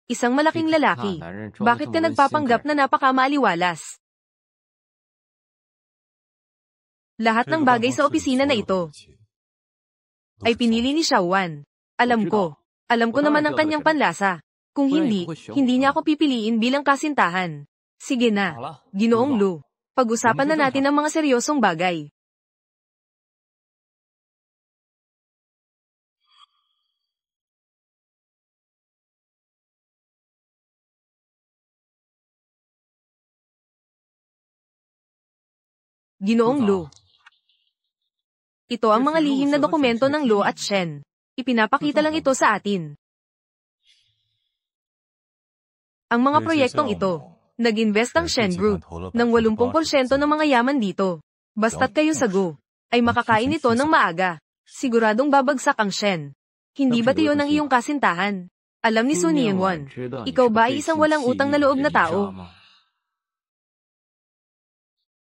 Isang malaking lalaki. Bakit ka nagpapanggap na napakamaaliwalas? Lahat ng bagay sa opisina na ito ay pinili ni Xiaowan. Alam ko naman ang kanyang panlasa. Kung hindi niya ako pipiliin bilang kasintahan. Sige na, Ginoong Lu. Pag-usapan na natin ang mga seryosong bagay. Ginoong Lu. Ito ang mga lihim na dokumento ng Lu at Shen. Ipinapakita lang ito sa atin. Ang mga proyektong ito, nag-invest ang Shen Group ng 80% ng mga yaman dito. Basta't kayo sa Go, ay makakain ito ng maaga. Siguradong babagsak ang Shen. Hindi ba tiyo ng iyong kasintahan? Alam ni Sun Yingwan, ikaw ba ay isang walang utang na loob na tao?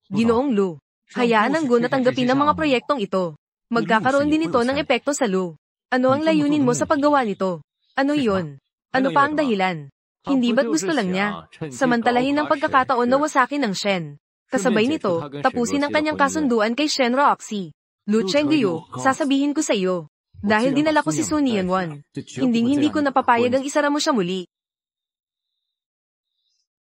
Ginoong Lu, hayaan ang Go na tanggapin ang mga proyektong ito. Magkakaroon din ito ng epekto sa Lu. Ano ang layunin mo sa paggawa nito? Ano iyon? Ano pa ang dahilan? Hindi ba't gusto lang niya? Samantalahin ang pagkakataon na wasakin ng Shen. Kasabay nito, tapusin ang kanyang kasunduan kay Shen Roxy. Lu Chengyu, sasabihin ko sa iyo. Dahil dinala ko si Sun Yingwan, hindi ko napapayag ang isara mo siya muli.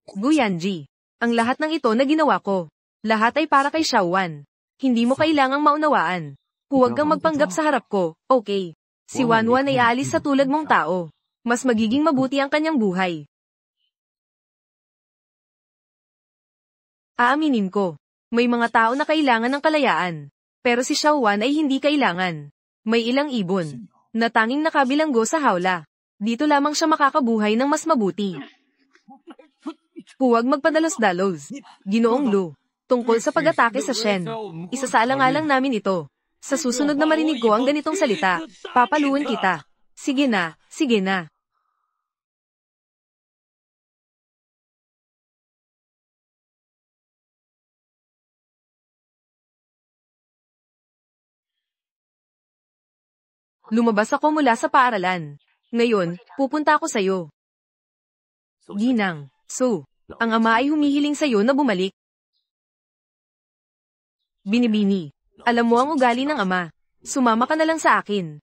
Gu Yanji, ang lahat ng ito na ginawa ko. Lahat ay para kay Xiaowan. Hindi mo kailangang maunawaan. Huwag kang magpanggap sa harap ko, okay? Si Wanwan ay aalis sa tulad mong tao. Mas magiging mabuti ang kanyang buhay. Aaminin ko, may mga tao na kailangan ng kalayaan. Pero si Xiaowan ay hindi kailangan. May ilang ibon, na tanging nakabilanggo sa hawla. Dito lamang siya makakabuhay ng mas mabuti. Huwag magpadalos-dalos. Ginoong Lu, tungkol sa pag-atake sa Shen. Isasaalang-alang namin ito. Sa susunod na marinig ko ang ganitong salita, papaluin kita. Sige na, sige na. Lumabas ako mula sa paaralan. Ngayon, pupunta ako sa'yo. Ginang, Su, ang ama ay humihiling sa'yo na bumalik. Binibini, alam mo ang ugali ng ama. Sumama ka na lang sa akin.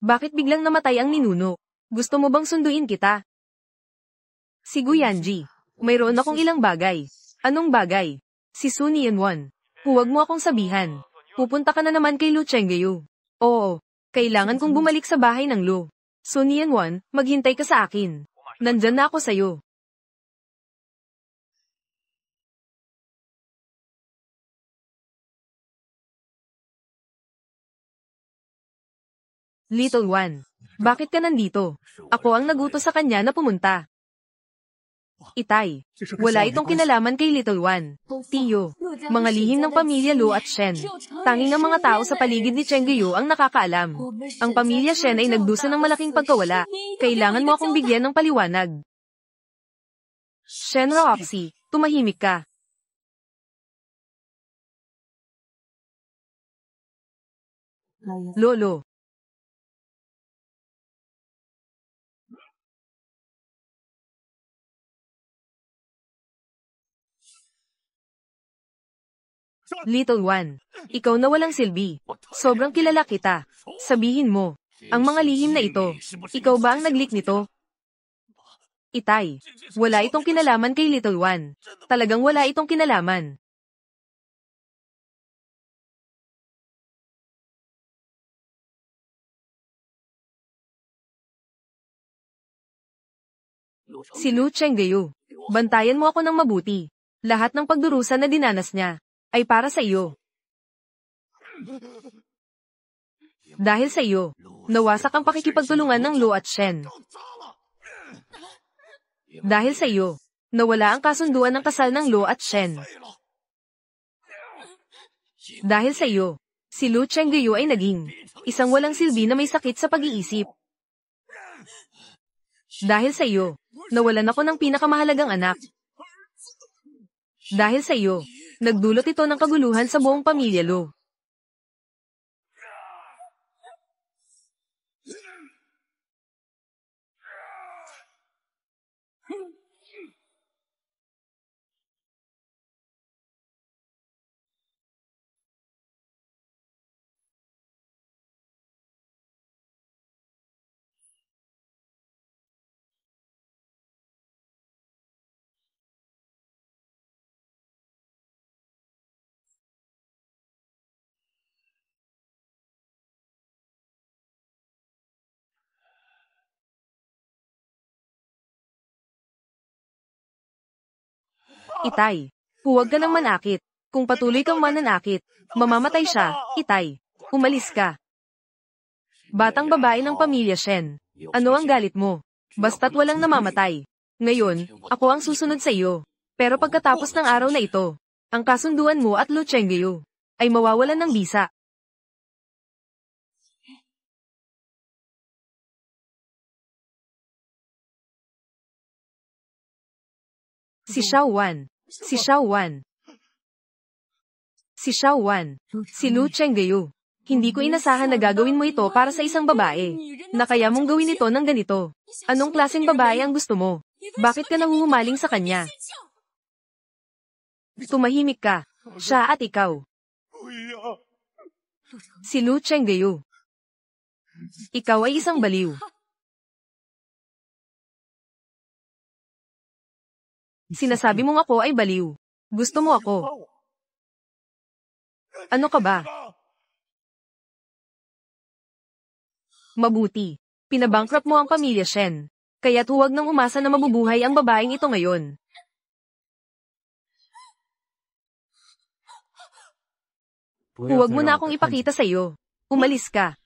Bakit biglang namatay ang ninuno? Gusto mo bang sunduin kita? Si Gu Yanji, mayroon akong ilang bagay. Anong bagay? Si Sun Yingwan. Huwag mo akong sabihan. Pupunta ka na naman kay Lu Chengyu. Oo, kailangan kong bumalik sa bahay ng Lu. Sun Yingwan, maghintay ka sa akin. Nandyan na ako sa'yo. Little One, bakit ka nandito? Ako ang nagutos sa kanya na pumunta. Itay, wala itong kinalaman kay Little One. Tiyo, mga lihim ng pamilya Lu at Shen. Tanging ang mga tao sa paligid ni Chengyu ang nakakaalam. Ang pamilya Shen ay nagdusa ng malaking pagkawala. Kailangan mo akong bigyan ng paliwanag. Shen Roxy, tumahimik ka. Lolo. Little One, ikaw na walang silbi. Sobrang kilala kita. Sabihin mo, ang mga lihim na ito, ikaw ba ang nag-leak nito? Itay, wala itong kinalaman kay Little One. Talagang wala itong kinalaman. Si Lu Chengyu, bantayan mo ako ng mabuti. Lahat ng pagdurusa na dinanas niya ay para sa iyo. Dahil sa iyo, nawasak ang pakikipagtulungan ng Lu at Shen. Dahil sa iyo, nawala ang kasunduan ng kasal ng Lu at Shen. Dahil sa iyo, si Lu Chengyu ay naging isang walang silbi na may sakit sa pag-iisip. Dahil sa iyo, nawalan ako ng pinakamahalagang anak. Dahil sa iyo, Nagdulot ito ng kaguluhan sa buong pamilya Lo. Itay, huwag ka nang manakit. Kung patuloy kang mananakit, mamamatay siya. Itay, umalis ka. Batang babae ng pamilya Shen. Ano ang galit mo? Basta't walang namamatay. Ngayon, ako ang susunod sa iyo. Pero pagkatapos ng araw na ito, ang kasunduan mo at Lu Chengyu ay mawawalan ng bisa. Si Xiao Wan. Si Xiao Wan. Si Xiao Wan. Si Lu Chengyu. Hindi ko inasahan na gagawin mo ito para sa isang babae. Na kaya mong gawin ito ng ganito. Anong klaseng babae ang gusto mo? Bakit ka nahuhumaling sa kanya? Tumahimik ka. Siya at ikaw. Si Lu Chengyu. Ikaw ay isang baliw. Sinasabi mong ako ay baliw. Gusto mo ako. Ano ka ba? Mabuti. Pinabankrupt mo ang pamilya Shen. Kaya't huwag nang umasa na mabubuhay ang babaeng ito ngayon. Huwag mo na akong ipakita sa iyo. Umalis ka.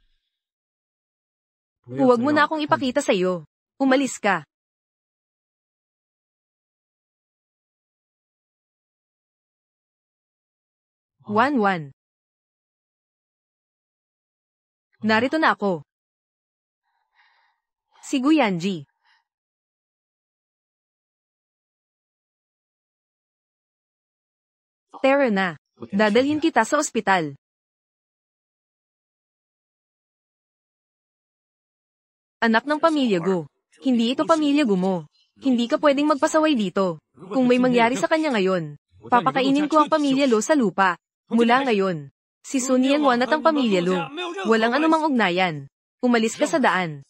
Huwag mo na akong ipakita sa iyo. Umalis ka. Wan. Narito na ako. Si Guyanji. Tara na. Dadalhin kita sa ospital. Anak ng pamilya Gu. Hindi ito pamilya Gu mo. Hindi ka pwedeng magpasaway dito. Kung may mangyari sa kanya ngayon, papakainin ko ang pamilya Lo sa lupa. Mula ngayon, si Sun Yanwan at ang pamilya Lo, walang anumang ugnayan. Umalis ka sa daan.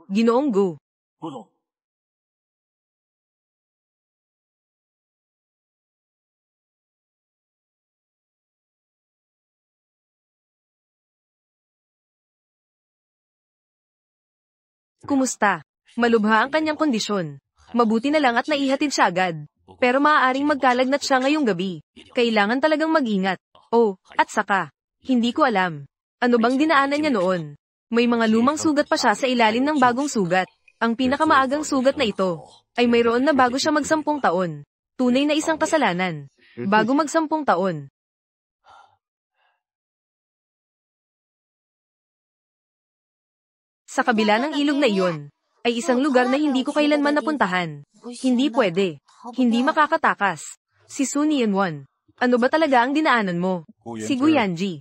Ginoong Gu. Kumusta? Malubha ang kanyang kondisyon. Mabuti na lang at naihatid siya agad. Pero maaaring magkalagnat siya ngayong gabi. Kailangan talagang mag-ingat. Oh, at saka, hindi ko alam. Ano bang dinaanan niya noon? May mga lumang sugat pa siya sa ilalim ng bagong sugat. Ang pinakamaagang sugat na ito ay mayroon na bago siya mag-10 taon. Tunay na isang kasalanan. Bago mag-10 taon. Sa kabila ng ilog na iyon, ay isang lugar na hindi ko kailanman napuntahan. Hindi pwede. Hindi makakatakas. Si Sun Yanwan. Ano ba talaga ang dinaanan mo? Si Guyanji.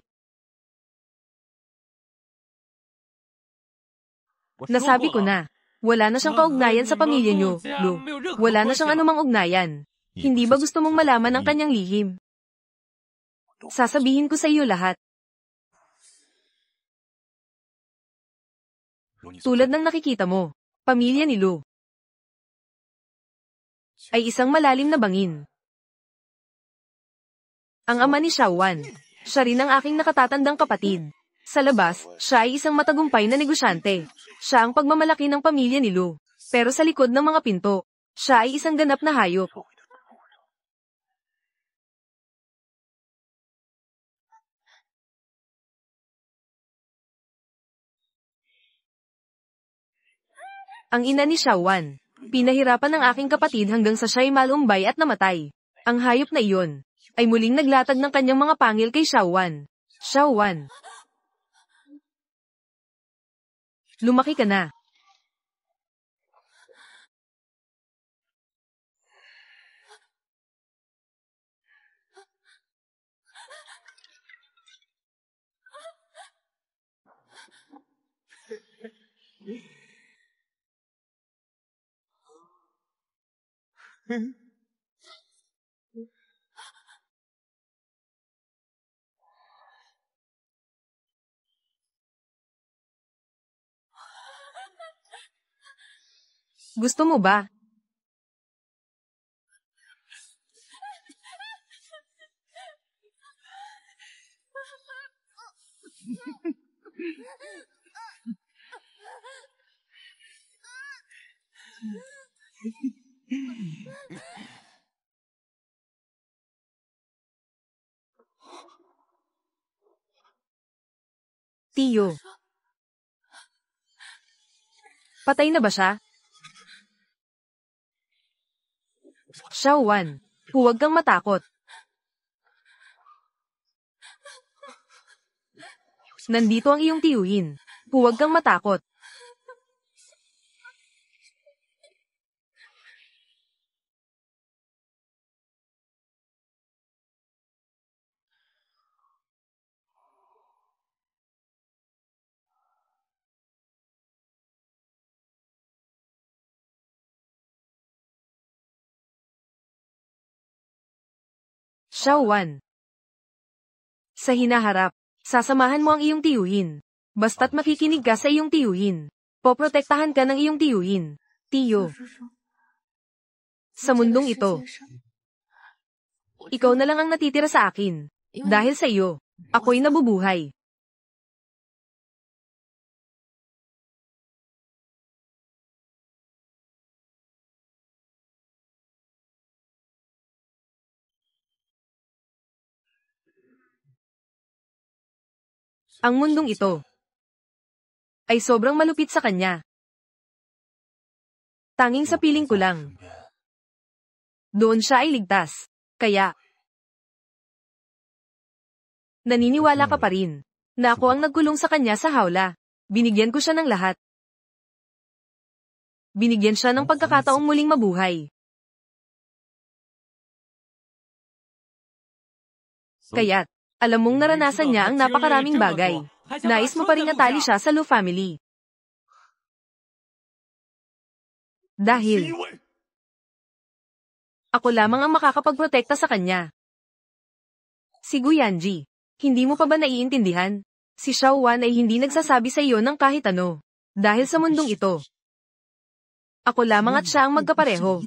Nasabi ko na. Wala na siyang kaugnayan sa pamilya niyo, Lu. Wala na siyang anumang ugnayan. Hindi ba gusto mong malaman ang kanyang lihim? Sasabihin ko sa iyo lahat. Tulad ng nakikita mo, pamilya ni Lu ay isang malalim na bangin. Ang ama ni Xiao Wan, siya rin ang aking nakatatandang kapatid. Sa labas, siya ay isang matagumpay na negosyante. Siya ang pagmamalaki ng pamilya ni Lu. Pero sa likod ng mga pinto, siya ay isang ganap na hayop. Ang ina ni Xiao Wan. Pinahirapan ng aking kapatid hanggang sa siya'y malumbay at namatay. Ang hayop na iyon ay muling naglatag ng kanyang mga pangil kay Xiao Wan. Xiao Wan. Lumaki ka na. Gusto mo ba? Tiyo. Patay na ba siya? Xiaowan, huwag kang matakot. Nandito ang iyong tiyuhin. Huwag kang matakot. Xiaowan. Sa hinaharap, sasamahan mo ang iyong tiyuhin. Basta't makikinig ka sa iyong tiyuhin. Poprotektahan ka ng iyong tiyuhin. Tiyo. Sa mundong ito, ikaw na lang ang natitira sa akin. Dahil sa iyo, ako'y nabubuhay. Ang mundong ito ay sobrang malupit sa kanya. Tanging sa piling ko lang. Doon siya ay ligtas. Kaya, naniniwala ka pa rin na ako ang nagkulong sa kanya sa hawla. Binigyan ko siya ng lahat. Binigyan siya ng pagkakataong muling mabuhay. Kaya't, alam mong naranasan niya ang napakaraming bagay. Nais mo pa ring atali siya sa Lu family. Dahil, ako lamang ang makakapagprotekta sa kanya. Si Guyanji, hindi mo pa ba naiintindihan? Si Xiaowan ay hindi nagsasabi sa iyo ng kahit ano. Dahil sa mundong ito, ako lamang at siya ang magkapareho.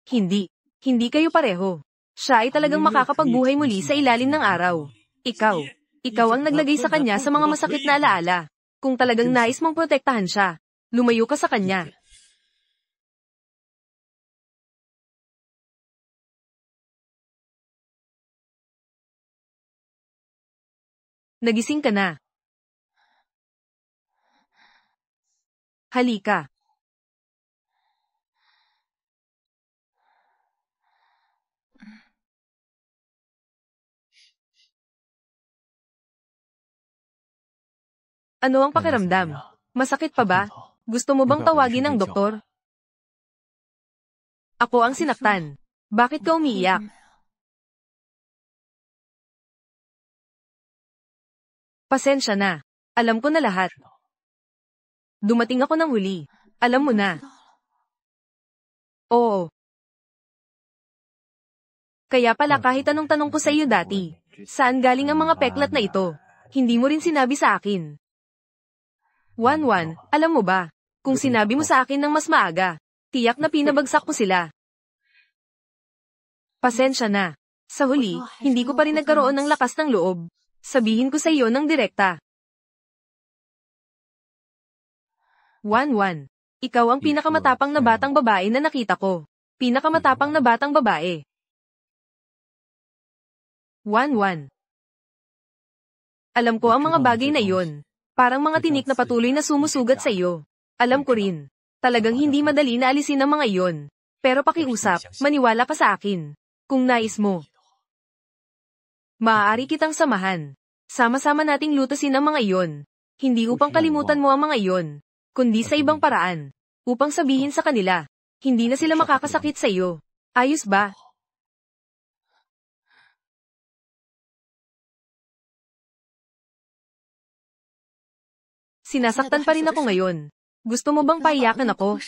Hindi kayo pareho. Siya ay talagang makakapagbuhay muli sa ilalim ng araw. Ikaw ang naglagay sa kanya sa mga masakit na alaala. Kung talagang nais mong protektahan siya, lumayo ka sa kanya. Nagising ka na. Halika. Ano ang pakiramdam? Masakit pa ba? Gusto mo bang tawagin ng doktor? Ako ang sinaktan. Bakit ka umiiyak? Pasensya na. Alam ko na lahat. Dumating ako ng huli. Alam mo na. Oo. Kaya pala kahit anong tanong ko sa iyo dati, saan galing ang mga peklat na ito? Hindi mo rin sinabi sa akin. Wanwan, alam mo ba, kung sinabi mo sa akin ng mas maaga, tiyak na pinabagsak ko sila. Pasensya na. Sa huli, hindi ko pa rin nagkaroon ng lakas ng loob. Sabihin ko sa iyo ng direkta. Wanwan, ikaw ang pinakamatapang na batang babae na nakita ko. Pinakamatapang na batang babae. Wanwan. Alam ko ang mga bagay na iyon. Parang mga tinik na patuloy na sumusugat sa iyo. Alam ko rin. Talagang hindi madali na alisin ang mga iyon. Pero pakiusap, maniwala ka sa akin. Kung nais mo, maaari kitang samahan. Sama-sama nating lutasin ang mga iyon. Hindi upang kalimutan mo ang mga iyon, kundi sa ibang paraan. Upang sabihin sa kanila, hindi na sila makakasakit sa iyo. Ayos ba? Sinasaktan pa rin ako ngayon. Gusto mo bang paiyakan ako?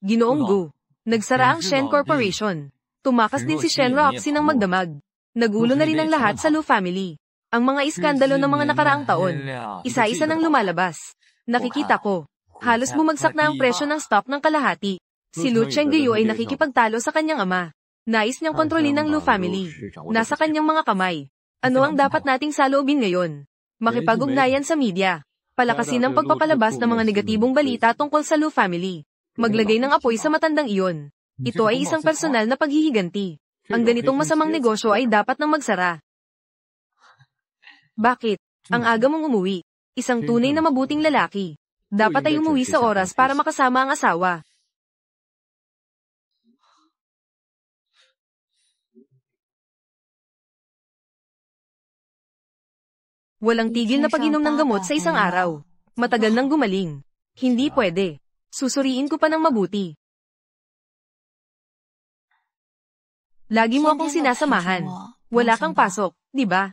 Ginoong Gu. Nagsara ang Shen Corporation. Tumakas din si Shen Roxy ng magdamag. Nagulo na rin ang lahat sa Lu family. Ang mga iskandalo ng mga nakaraang taon. Isa-isa nang lumalabas. Nakikita ko. Halos bumagsak na ang presyo ng stock ng kalahati. Si Lu Chengguyu ay nakikipagtalo sa kanyang ama. Nais niyang kontrolin ng Lu family. Nasa kanyang mga kamay. Ano ang dapat nating saloobin ngayon? Makipag-ugnayan sa media. Palakasin ang pagpapalabas ng mga negatibong balita tungkol sa Lu family. Maglagay ng apoy sa matandang iyon. Ito ay isang personal na paghihiganti. Ang ganitong masamang negosyo ay dapat nang magsara. Bakit? Ang aga mong umuwi. Isang tunay na mabuting lalaki. Dapat ay umuwi sa oras para makasama ang asawa. Walang tigil na pag-inom ng gamot sa isang araw. Matagal nang gumaling. Hindi pwede. Susuriin ko pa ng mabuti. Lagi mo akong sinasamahan. Wala kang pasok, di ba?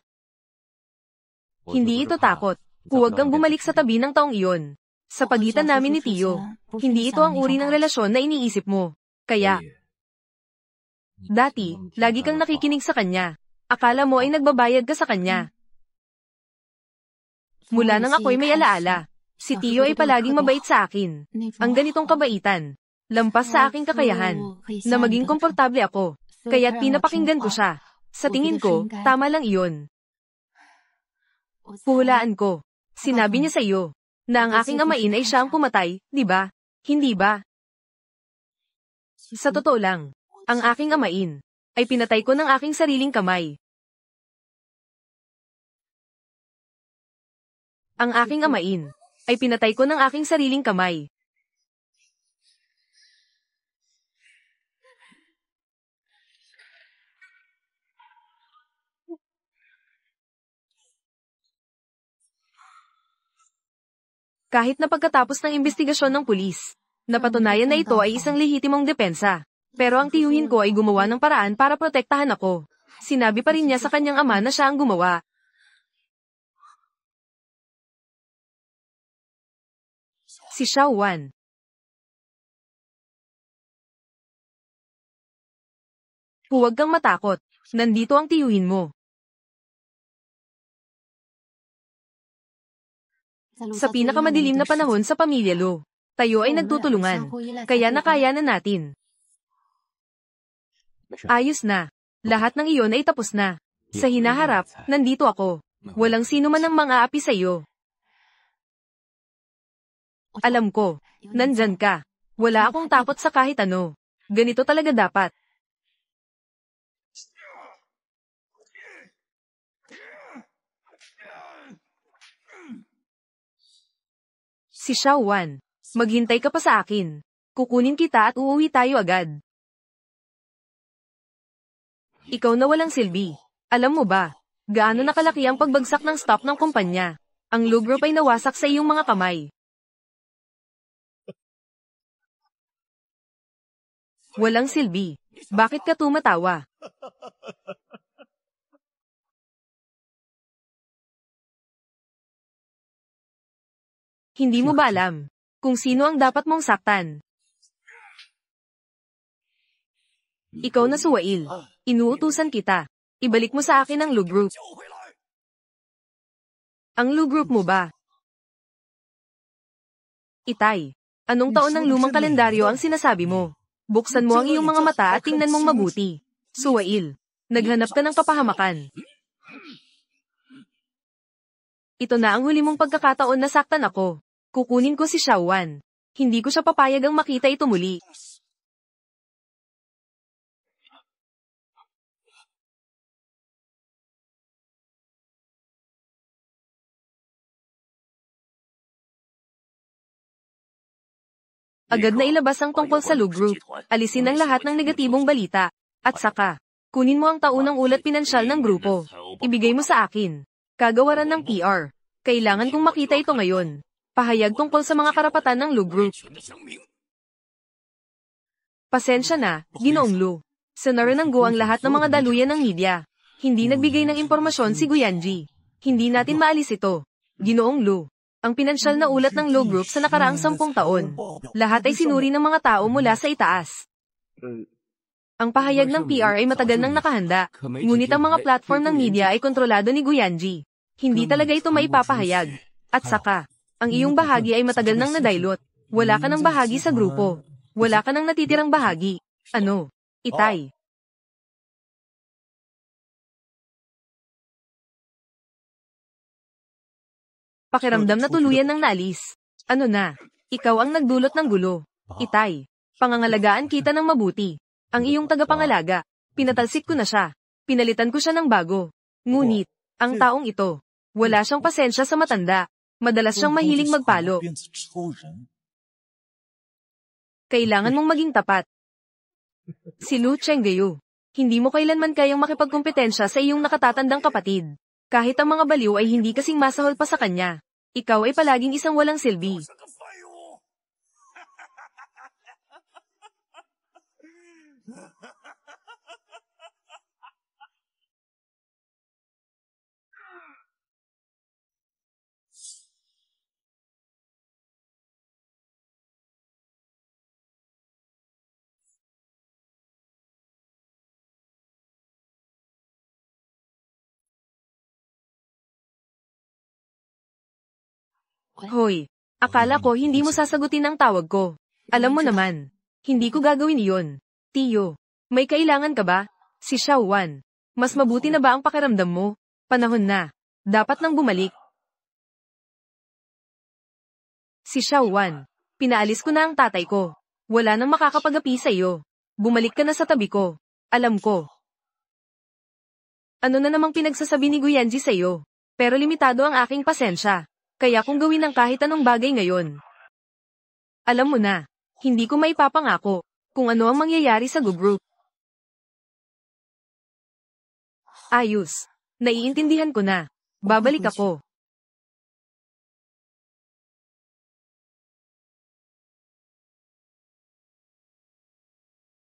Hindi ito takot. Huwag kang bumalik sa tabi ng taong iyon. Sa pagitan namin ni Tio, hindi ito ang uri ng relasyon na iniisip mo. Kaya, dati, lagi kang nakikinig sa kanya. Akala mo ay nagbabayad ka sa kanya. Mula nang ako'y may alaala, si Tio ay palaging mabait sa akin. Ang ganitong kabaitan, lampas sa aking kakayahan, na maging komportable ako, kaya't pinapakinggan ko siya. Sa tingin ko, tama lang iyon. Huhulaan ko. Sinabi niya sa iyo, na ang aking amain ay siya ang pumatay, di ba? Hindi ba? Sa totoo lang, ang aking amain, ay pinatay ko ng aking sariling kamay. Ang aking amain, ay pinatay ko ng aking sariling kamay. Kahit na pagkatapos ng investigasyon ng pulis, napatunayan na ito ay isang lehitimong depensa. Pero ang tiyuhin ko ay gumawa ng paraan para protektahan ako. Sinabi pa rin niya sa kanyang ama na siya ang gumawa. Si Xiao Wan. Huwag kang matakot. Nandito ang tiyuhin mo. Sa pinakamadilim na panahon sa pamilya Lo, tayo ay nagtutulungan. Kaya nakaya na natin. Ayos na. Lahat ng iyon ay tapos na. Sa hinaharap, nandito ako. Walang sino man ang mang-aapi sa iyo. Alam ko, nandyan ka. Wala akong takot sa kahit ano. Ganito talaga dapat. Si Xiao Wan, maghintay ka pa sa akin. Kukunin kita at uuwi tayo agad. Ikaw na walang silbi. Alam mo ba, gaano nakalaki ang pagbagsak ng stock ng kumpanya? Ang Lu Group ay nawasak sa iyong mga kamay. Walang silbi. Bakit ka tumatawa? Hindi mo ba alam kung sino ang dapat mong saktan? Ikaw na Suwail. Inuutusan kita. Ibalik mo sa akin ang Lu Group. Ang Lu Group mo ba? Itay, anong taon ng lumang kalendaryo ang sinasabi mo? Buksan mo ang iyong mga mata at tingnan mong mabuti. Suwail, naghanap ka ng kapahamakan. Ito na ang huli mong pagkakataon na saktan ako. Kukunin ko si Xiao Wan. Hindi ko siya papayagang makita ito muli. Agad na ilabas ang tungkol sa Lu Group. Alisin ang lahat ng negatibong balita. At saka, kunin mo ang taunang ulat pinansyal ng grupo. Ibigay mo sa akin. Kagawaran ng PR. Kailangan kong makita ito ngayon. Pahayag tungkol sa mga karapatan ng Lu Group. Pasensya na, Ginoong Lu. Sinarananggo ang lahat ng mga daluyan ng media. Hindi nagbigay ng impormasyon si Guyanji. Hindi natin maalis ito. Ginoong Lu. Ang pinansyal na ulat ng Low Group sa nakaraang 10 taon. Lahat ay sinuri ng mga tao mula sa itaas. Ang pahayag ng PR ay matagal nang nakahanda, ngunit ang mga platform ng media ay kontrolado ni Guyanji. Hindi talaga ito maipapahayag. At saka, ang iyong bahagi ay matagal nang nadailot. Wala ka ng bahagi sa grupo. Wala ka ng natitirang bahagi. Ano? Itay. Pakiramdam na tuluyan ng naalis. Ano na? Ikaw ang nagdulot ng gulo. Itay. Pangangalagaan kita ng mabuti. Ang iyong tagapangalaga. Pinatalsik ko na siya. Pinalitan ko siya ng bago. Ngunit, ang taong ito, wala siyang pasensya sa matanda. Madalas siyang mahiling magpalo. Kailangan mong maging tapat. Si Lu Chenggayu. Hindi mo kailanman kayang makipagkompetensya sa iyong nakatatandang kapatid. Kahit ang mga baliw ay hindi kasing masahol pa sa kanya. Ikaw ay palaging isang walang silbi. Hoy, akala ko hindi mo sasagutin ang tawag ko. Alam mo naman, hindi ko gagawin iyon. Tiyo, may kailangan ka ba? Si Xiao Wan. Mas mabuti na ba ang pakiramdam mo? Panahon na. Dapat nang bumalik. Si Xiao Wan. Pinaalis ko na ang tatay ko. Wala nang makakapag-api sa iyo. Bumalik ka na sa tabi ko. Alam ko. Ano na namang pinagsasabi ni Guyanji sa iyo? Pero limitado ang aking pasensya. Kaya kung gawin ang kahit anong bagay ngayon. Alam mo na, hindi ko maipapangako kung ano ang mangyayari sa group. Ayos. Naiintindihan ko na. Babalik ako.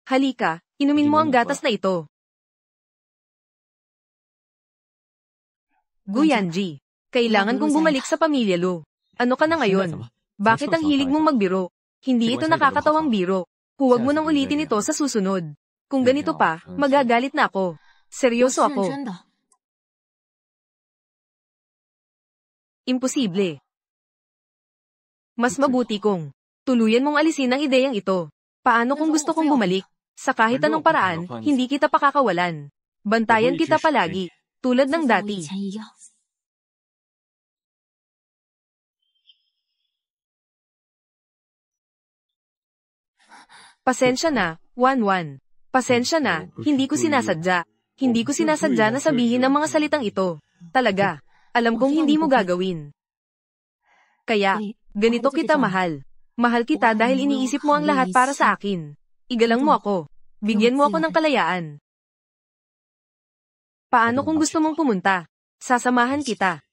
Halika, inumin mo ang gatas na ito. Guyanji. Kailangan kong bumalik sa pamilya Lu. Ano ka na ngayon? Bakit ang hilig mong magbiro? Hindi ito nakakatawang biro. Huwag mo nang ulitin ito sa susunod. Kung ganito pa, magagalit na ako. Seryoso ako. Imposible. Mas mabuti kong tuluyan mong alisin ang ideyang ito. Paano kung gusto kong bumalik? Sa kahit anong paraan, hindi kita pakakawalan. Bantayan kita palagi, tulad ng dati. Pasensya na, Wanwan. Pasensya na, hindi ko sinasadya. Hindi ko sinasadya na sabihin ang mga salitang ito. Talaga, alam kong hindi mo gagawin. Kaya, ganito kita mahal. Mahal kita dahil iniisip mo ang lahat para sa akin. Igalang mo ako. Bigyan mo ako ng kalayaan. Paano kung gusto mong pumunta? Sasamahan kita.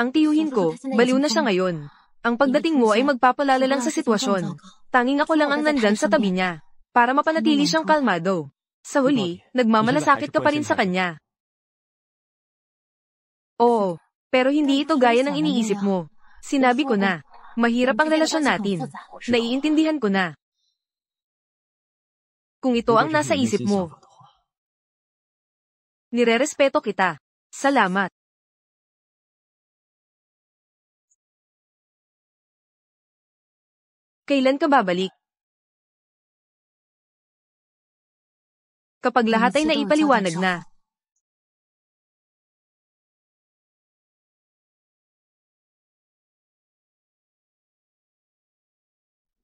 Ang tiyuhin ko, baliw na siya ngayon. Ang pagdating mo ay magpapalala lang sa sitwasyon. Tanging ako lang ang nandyan sa tabi niya, para mapanatili siyang kalmado. Sa huli, nagmamalasakit ka pa rin sa kanya. Oo, pero hindi ito gaya ng iniisip mo. Sinabi ko na, mahirap ang relasyon natin. Naiintindihan ko na. Kung ito ang nasa isip mo, nirerespeto kita. Salamat. Kailan ka babalik? Kapag lahat ay naipaliwanag na.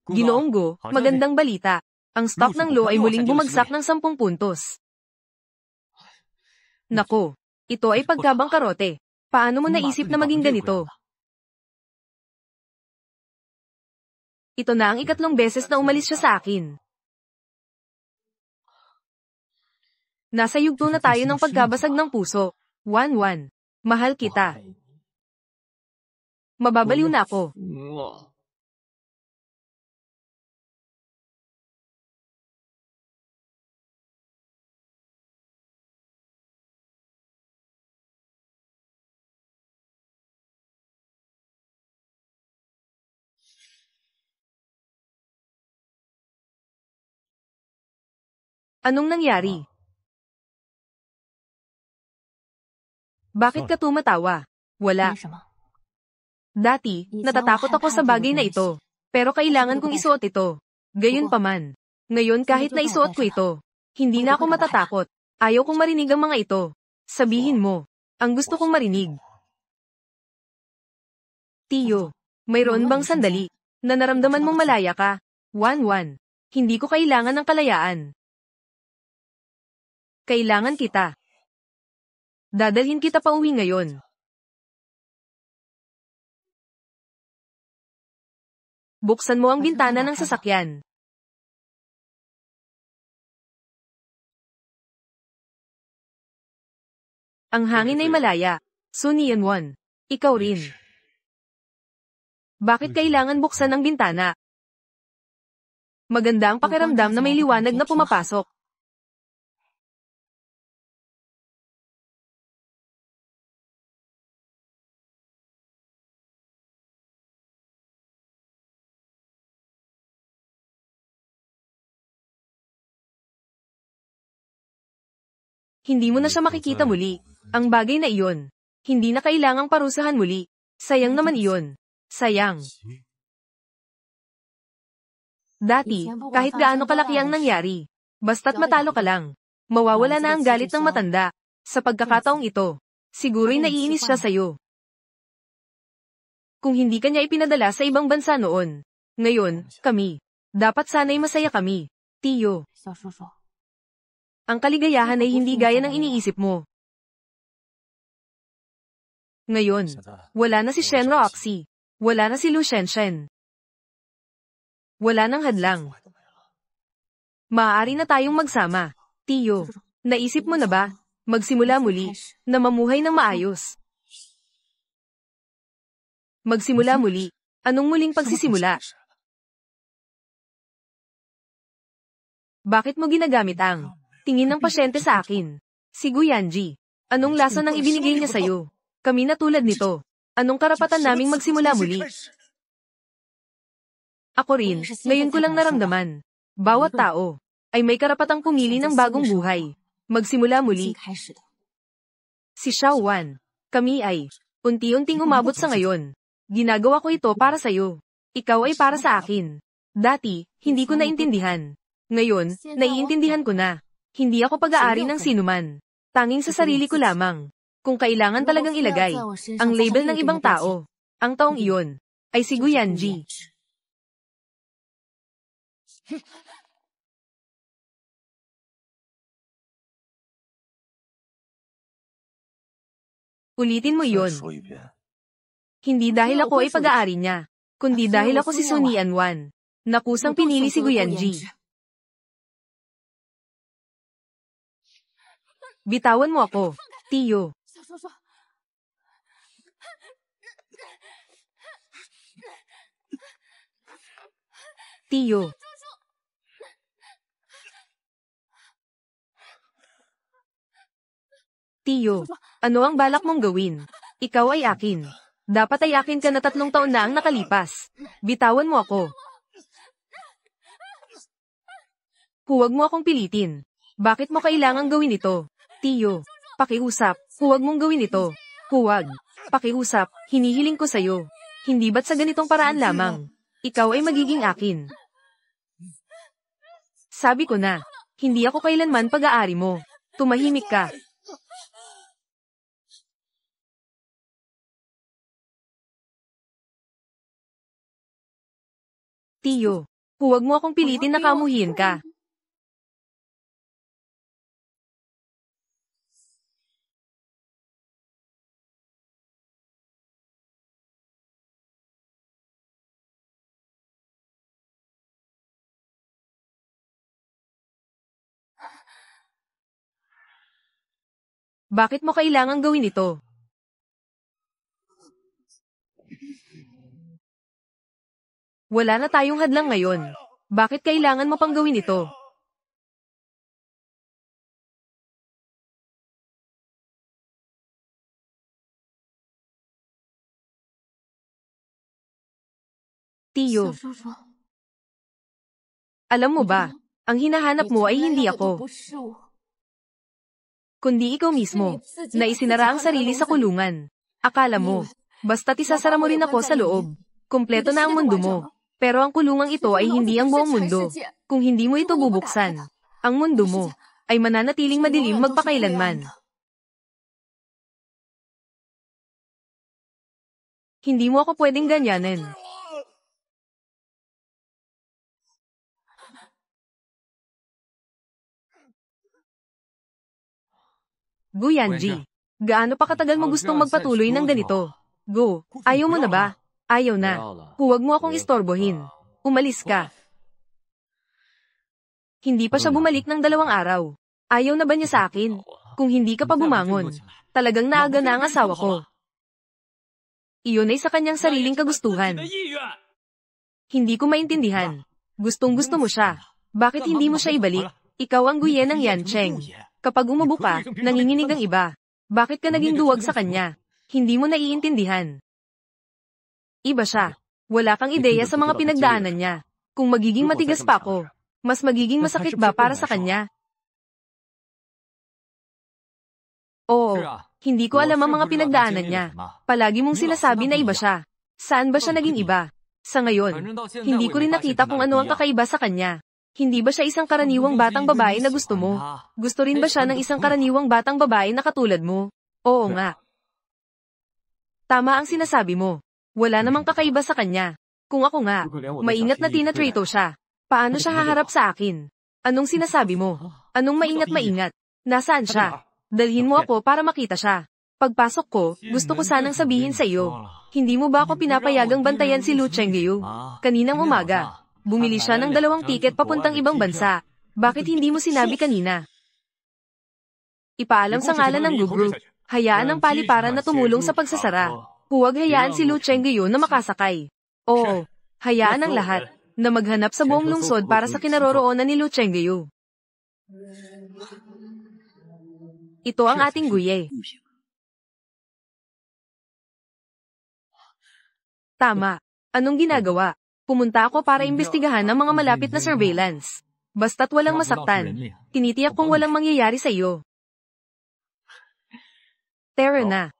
Ginoong Go, magandang balita. Ang stock ng Lo ay muling bumagsak ng 10 puntos. Nako, ito ay pagkabangkarote. Paano mo naisip na maging ganito? Ito na ang ikatlong beses na umalis siya sa akin. Nasa yugto na tayo ng pagkabasag ng puso. Wanwan. Mahal kita. Mababaliw na ako. Anong nangyari? Bakit ka tumatawa? Wala. Dati, natatakot ako sa bagay na ito. Pero kailangan kong isuot ito. Gayunpaman. Ngayon kahit na isuot ko ito, hindi na ako matatakot. Ayaw kong marinig ang mga ito. Sabihin mo. Ang gusto kong marinig. Tiyo, mayroon bang sandali na naramdaman mong malaya ka? 1-1. Hindi ko kailangan ng kalayaan. Kailangan kita. Dadalhin kita pa uwi ngayon. Buksan mo ang bintana ng sasakyan. Ang hangin ay malaya. Sunian 1. Ikaw rin. Bakit kailangan buksan ang bintana? Maganda ang pakiramdam na may liwanag na pumapasok. Hindi mo na siya makikita muli. Ang bagay na iyon. Hindi na kailangang parusahan muli. Sayang naman iyon. Sayang. Dati, kahit gaano kalaki ang nangyari, basta't matalo ka lang, mawawala na ang galit ng matanda. Sa pagkakataong ito, siguro'y naiinis siya sa'yo. Kung hindi ka niya ipinadala sa ibang bansa noon, ngayon, kami. Dapat sana'y masaya kami. Tiyo. Ang kaligayahan ay hindi gaya ng iniisip mo. Ngayon, wala na si Shenro Oxy. Wala na si Lu Shenshen. Wala nang hadlang. Maaari na tayong magsama. Tiyo, naisip mo na ba, magsimula muli, na mamuhay ng maayos? Magsimula muli. Anong muling pagsisimula? Bakit mo ginagamit ang tingin ng pasyente sa akin? Si Guyanji. Anong lasa ng ibinigay niya sa'yo? Kami na tulad nito. Anong karapatan naming magsimula muli? Ako rin, ngayon ko lang naramdaman. Bawat tao ay may karapatang pumili ng bagong buhay. Magsimula muli. Si Xiao Wan. Kami ay unti-unting umabot sa ngayon. Ginagawa ko ito para sa'yo. Ikaw ay para sa akin. Dati, hindi ko naintindihan. Ngayon, naiintindihan ko na. Hindi ako pag-aari ng sinuman. Tanging sa sarili ko lamang. Kung kailangan talagang ilagay ang label ng ibang tao, ang taong iyon ay si Guyanji. Ulitin mo iyon. Hindi dahil ako ay pag-aari niya, kundi dahil ako si Sunian Wan. Nakusang pinili si Guyanji. Bitawan mo ako, Tiyo. Tiyo. Tiyo, ano ang balak mong gawin? Ikaw ay akin. Dapat ay akin ka na 3 taon na ang nakalipas. Bitawan mo ako. Huwag mo akong pilitin. Bakit mo kailangang gawin ito? Tiyo, pakiusap, huwag mong gawin ito. Huwag. Pakiusap, hinihiling ko sa'yo. Hindi ba't sa ganitong paraan lamang? Ikaw ay magiging akin. Sabi ko na, hindi ako kailanman pag-aari mo. Tumahimik ka. Tiyo, huwag mo akong pilitin na kamuhiin ka. Bakit mo kailangang gawin ito? Wala na tayong hadlang ngayon. Bakit kailangan mo pang gawin ito? Tiyo. Alam mo ba, Ang hinahanap mo ay hindi ako, kundi ikaw mismo, na isinara ang sarili sa kulungan. Akala mo, basta't isasara mo rin ako sa loob, kumpleto na ang mundo mo. Pero ang kulungang ito ay hindi ang buong mundo. Kung hindi mo ito bubuksan, ang mundo mo ay mananatiling madilim magpakailanman. Hindi mo ako pwedeng ganyanin. Guyanji, gaano pa katagal mo gustong magpatuloy ng ganito? Go, ayaw mo na ba? Ayaw na. Huwag mo akong istorbohin. Umalis ka. Hindi pa siya bumalik ng 2 araw. Ayaw na ba niya sa akin? Kung hindi ka pa bumangon, talagang naaga na ang asawa ko. Iyon ay sa kanyang sariling kagustuhan. Hindi ko maintindihan. Gustong-gusto mo siya. Bakit hindi mo siya ibalik? Ikaw ang guyen ng Yancheng. Kapag umubo ka, nanginginig ang iba. Bakit ka naging duwag sa kanya? Hindi mo naiintindihan. Iba siya. Wala kang ideya sa mga pinagdaanan niya. Kung magiging matigas pa ako, mas magiging masakit ba para sa kanya? Oo, hindi ko alam ang mga pinagdaanan niya. Palagi mong sinasabi na iba siya. Saan ba siya naging iba? Sa ngayon, hindi ko rin nakita kung ano ang kakaiba sa kanya. Hindi ba siya isang karaniwang batang babae na gusto mo? Gusto rin ba siya ng isang karaniwang batang babae na katulad mo? Oo nga. Tama ang sinasabi mo. Wala namang kakaiba sa kanya. Kung ako nga, maingat na tinatrito siya. Paano siya haharap sa akin? Anong sinasabi mo? Anong maingat-maingat? Nasaan siya? Dalhin mo ako para makita siya. Pagpasok ko, gusto ko sanang sabihin sa iyo. Hindi mo ba ako pinapayagang bantayan si Lu Chengyu? Kaninang umaga, bumili siya ng 2 tiket papuntang ibang bansa. Bakit hindi mo sinabi kanina? Ipaalam sa ngalan ng group. Hayaan ang paliparan na tumulong sa pagsasara. Huwag hayaan si Lu Chengyu na makasakay. Oo, hayaan ang lahat na maghanap sa buong lungsod para sa kinaroroonan ni Lu Chengyu. Ito ang ating guye. Tama. Anong ginagawa? Pumunta ako para imbestigahan ang mga malapit na surveillance. Basta't walang masaktan. Tinitiyak kong walang mangyayari sa iyo. Tara na.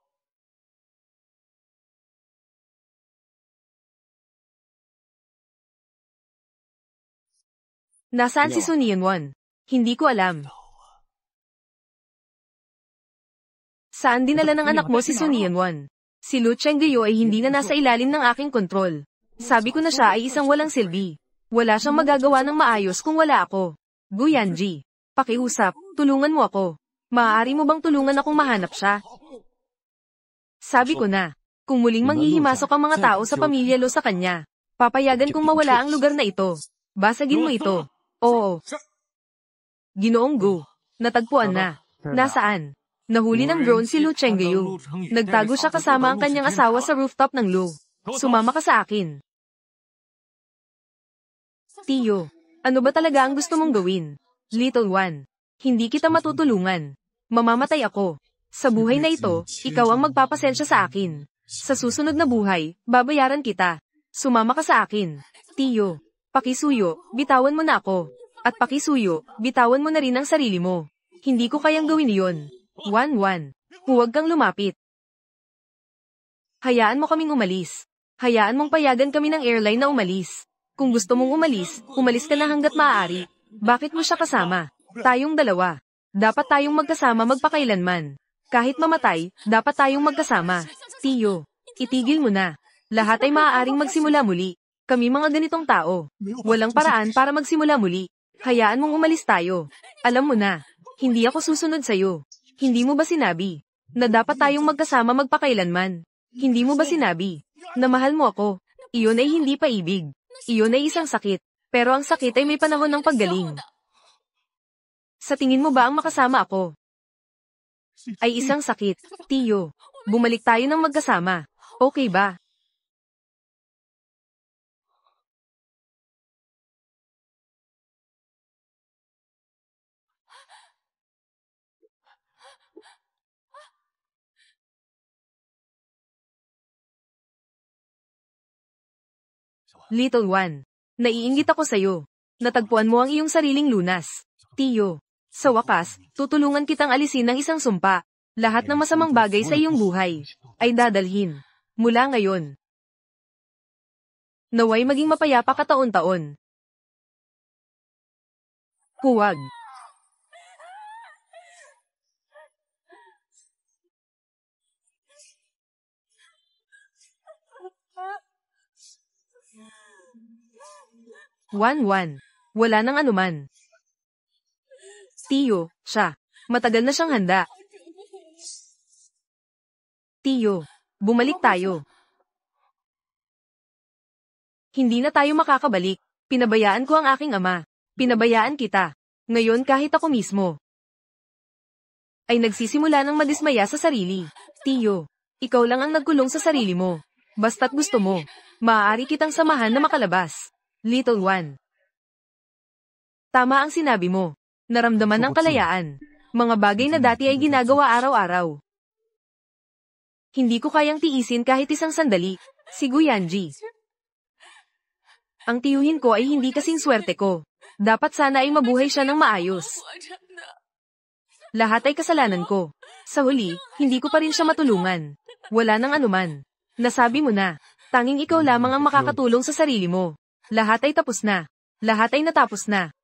Nasaan si Sun Yanwon? Hindi ko alam. Saan dinala ng anak mo si Sun Yanwon? Si Lu Chengyu ay hindi na nasa ilalim ng aking kontrol. Sabi ko na siya ay isang walang silbi. Wala siyang magagawa ng maayos kung wala ako. Guyanji, pakiusap, tulungan mo ako. Maaari mo bang tulungan akong mahanap siya? Sabi ko na, kung muling manghihimasok ang mga tao sa pamilya Lo sa kanya, papayagan kong mawala ang lugar na ito. Basagin mo ito. Oo. Ginoong Gu, natagpuan na. Nasaan? Nahuli ng drone si Lu Chengyu. Nagtago siya kasama ang kanyang asawa sa rooftop ng Lu. Sumama ka sa akin. Tiyo, ano ba talaga ang gusto mong gawin? Little one, hindi kita matutulungan. Mamamatay ako. Sa buhay na ito, ikaw ang magpapasensya sa akin. Sa susunod na buhay, babayaran kita. Sumama ka sa akin. Tiyo, pakisuyo, bitawan mo na ako. At pakisuyo, bitawan mo na rin ang sarili mo. Hindi ko kayang gawin iyon. 1-1. Huwag kang lumapit. Hayaan mo kaming umalis. Hayaan mong payagan kami ng airline na umalis. Kung gusto mong umalis, umalis ka na hanggat maaari. Bakit mo siya kasama? Tayong dalawa. Dapat tayong magkasama magpakailanman. Kahit mamatay, dapat tayong magkasama. Tiyo, itigil mo na. Lahat ay maaaring magsimula muli. Kami mga ganitong tao. Walang paraan para magsimula muli. Hayaan mong umalis tayo. Alam mo na, hindi ako susunod sa'yo. Hindi mo ba sinabi na dapat tayong magkasama magpakailanman? Hindi mo ba sinabi na mahal mo ako? Iyon ay hindi pa ibig. Iyon ay isang sakit. Pero ang sakit ay may panahon ng paggaling. Sa tingin mo ba ang makasama ako ay isang sakit? Tiyo, bumalik tayo ng magkasama. Okay ba? Little one, naiinggit ako sa'yo. Natagpuan mo ang iyong sariling lunas. Tiyo. Sa wakas, tutulungan kitang alisin ng isang sumpa. Lahat ng masamang bagay sa iyong buhay ay dadalhin. Mula ngayon. Naway maging mapayapa ka taon-taon. Huwag. Wan. Wala nang anuman. Tiyo, siya. Matagal na siyang handa. Tiyo, bumalik tayo. Hindi na tayo makakabalik. Pinabayaan ko ang aking ama. Pinabayaan kita. Ngayon kahit ako mismo ay nagsisimula ng madismaya sa sarili. Tiyo, ikaw lang ang nagkulong sa sarili mo. Basta't gusto mo, maaari kitang samahan na makalabas. Little one. Tama ang sinabi mo. Naramdaman ng kalayaan. Mga bagay na dati ay ginagawa araw-araw. Hindi ko kayang tiisin kahit isang sandali. Si Guyanji. Ang tiyuhin ko ay hindi kasing swerte ko. Dapat sana ay mabuhay siya ng maayos. Lahat ay kasalanan ko. Sa huli, hindi ko pa rin siya matulungan. Wala nang anuman. Nasabi mo na. Tanging ikaw lamang ang makakatulong sa sarili mo. Lahat ay tapos na. Lahat ay natapos na.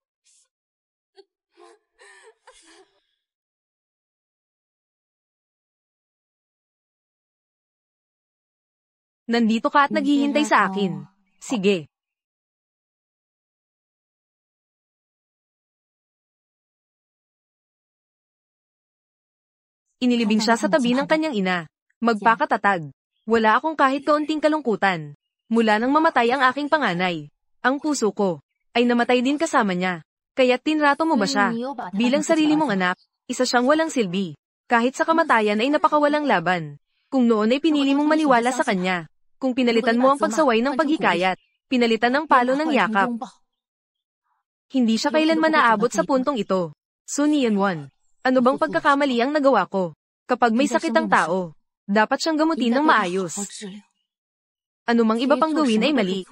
Nandito ka at naghihintay sa akin. Sige. Inilibing siya sa tabi ng kanyang ina. Magpakatatag. Wala akong kahit kaunting kalungkutan. Mula nang mamatay ang aking panganay, ang puso ko ay namatay din kasama niya. Kaya't tinrato mo ba siya? Bilang sarili mong anak, isa siyang walang silbi. Kahit sa kamatayan ay napakawalang laban. Kung noon ay pinili mong maniwala sa kanya. Kung pinalitan mo ang pagsaway ng paghikayat, pinalitan ng palo ng yakap. Hindi siya kailanman naabot sa puntong ito. Su Nianwen. Ano bang pagkakamali ang nagawa ko? Kapag may sakit ang tao, dapat siyang gamutin ng maayos. Ano mang iba pang gawin ay mali.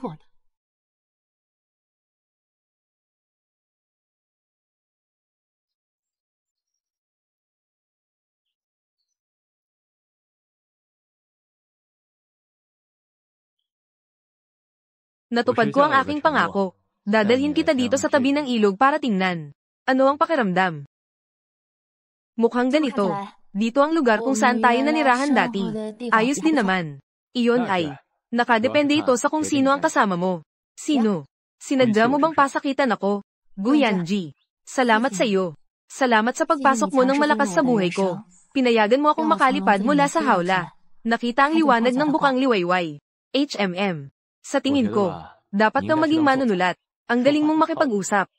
Natupad ko ang aking pangako. Dadalhin kita dito sa tabi ng ilog para tingnan. Ano ang pakiramdam? Mukhang ganito. Dito ang lugar kung saan tayo nanirahan dati. Ayos din naman. Iyon ay. Nakadepende ito sa kung sino ang kasama mo. Sino? Sinadya mo bang pasakitan ako? Guyanji. Salamat sa iyo. Salamat sa pagpasok mo ng malakas sa buhay ko. Pinayagan mo akong makalipad mula sa hawla. Nakita ang liwanag ng bukang liwayway. HMM. Sa tingin ko, dapat kang maging manunulat. Ang galing mong makipag-usap.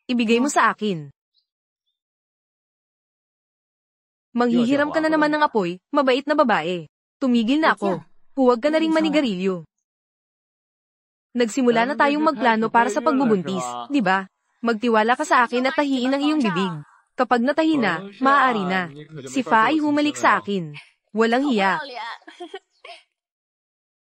Ibigay mo sa akin. Manghihiram ka na naman ng apoy, mabait na babae. Tumigil na ako. Huwag ka na ring manigarilyo. Nagsimula na tayong magplano para sa pagbubuntis, di ba? Magtiwala ka sa akin at tahiin ang iyong bibig. Kapag natahi na, maaari na. Si Fa ay humalik sa akin. Walang hiya.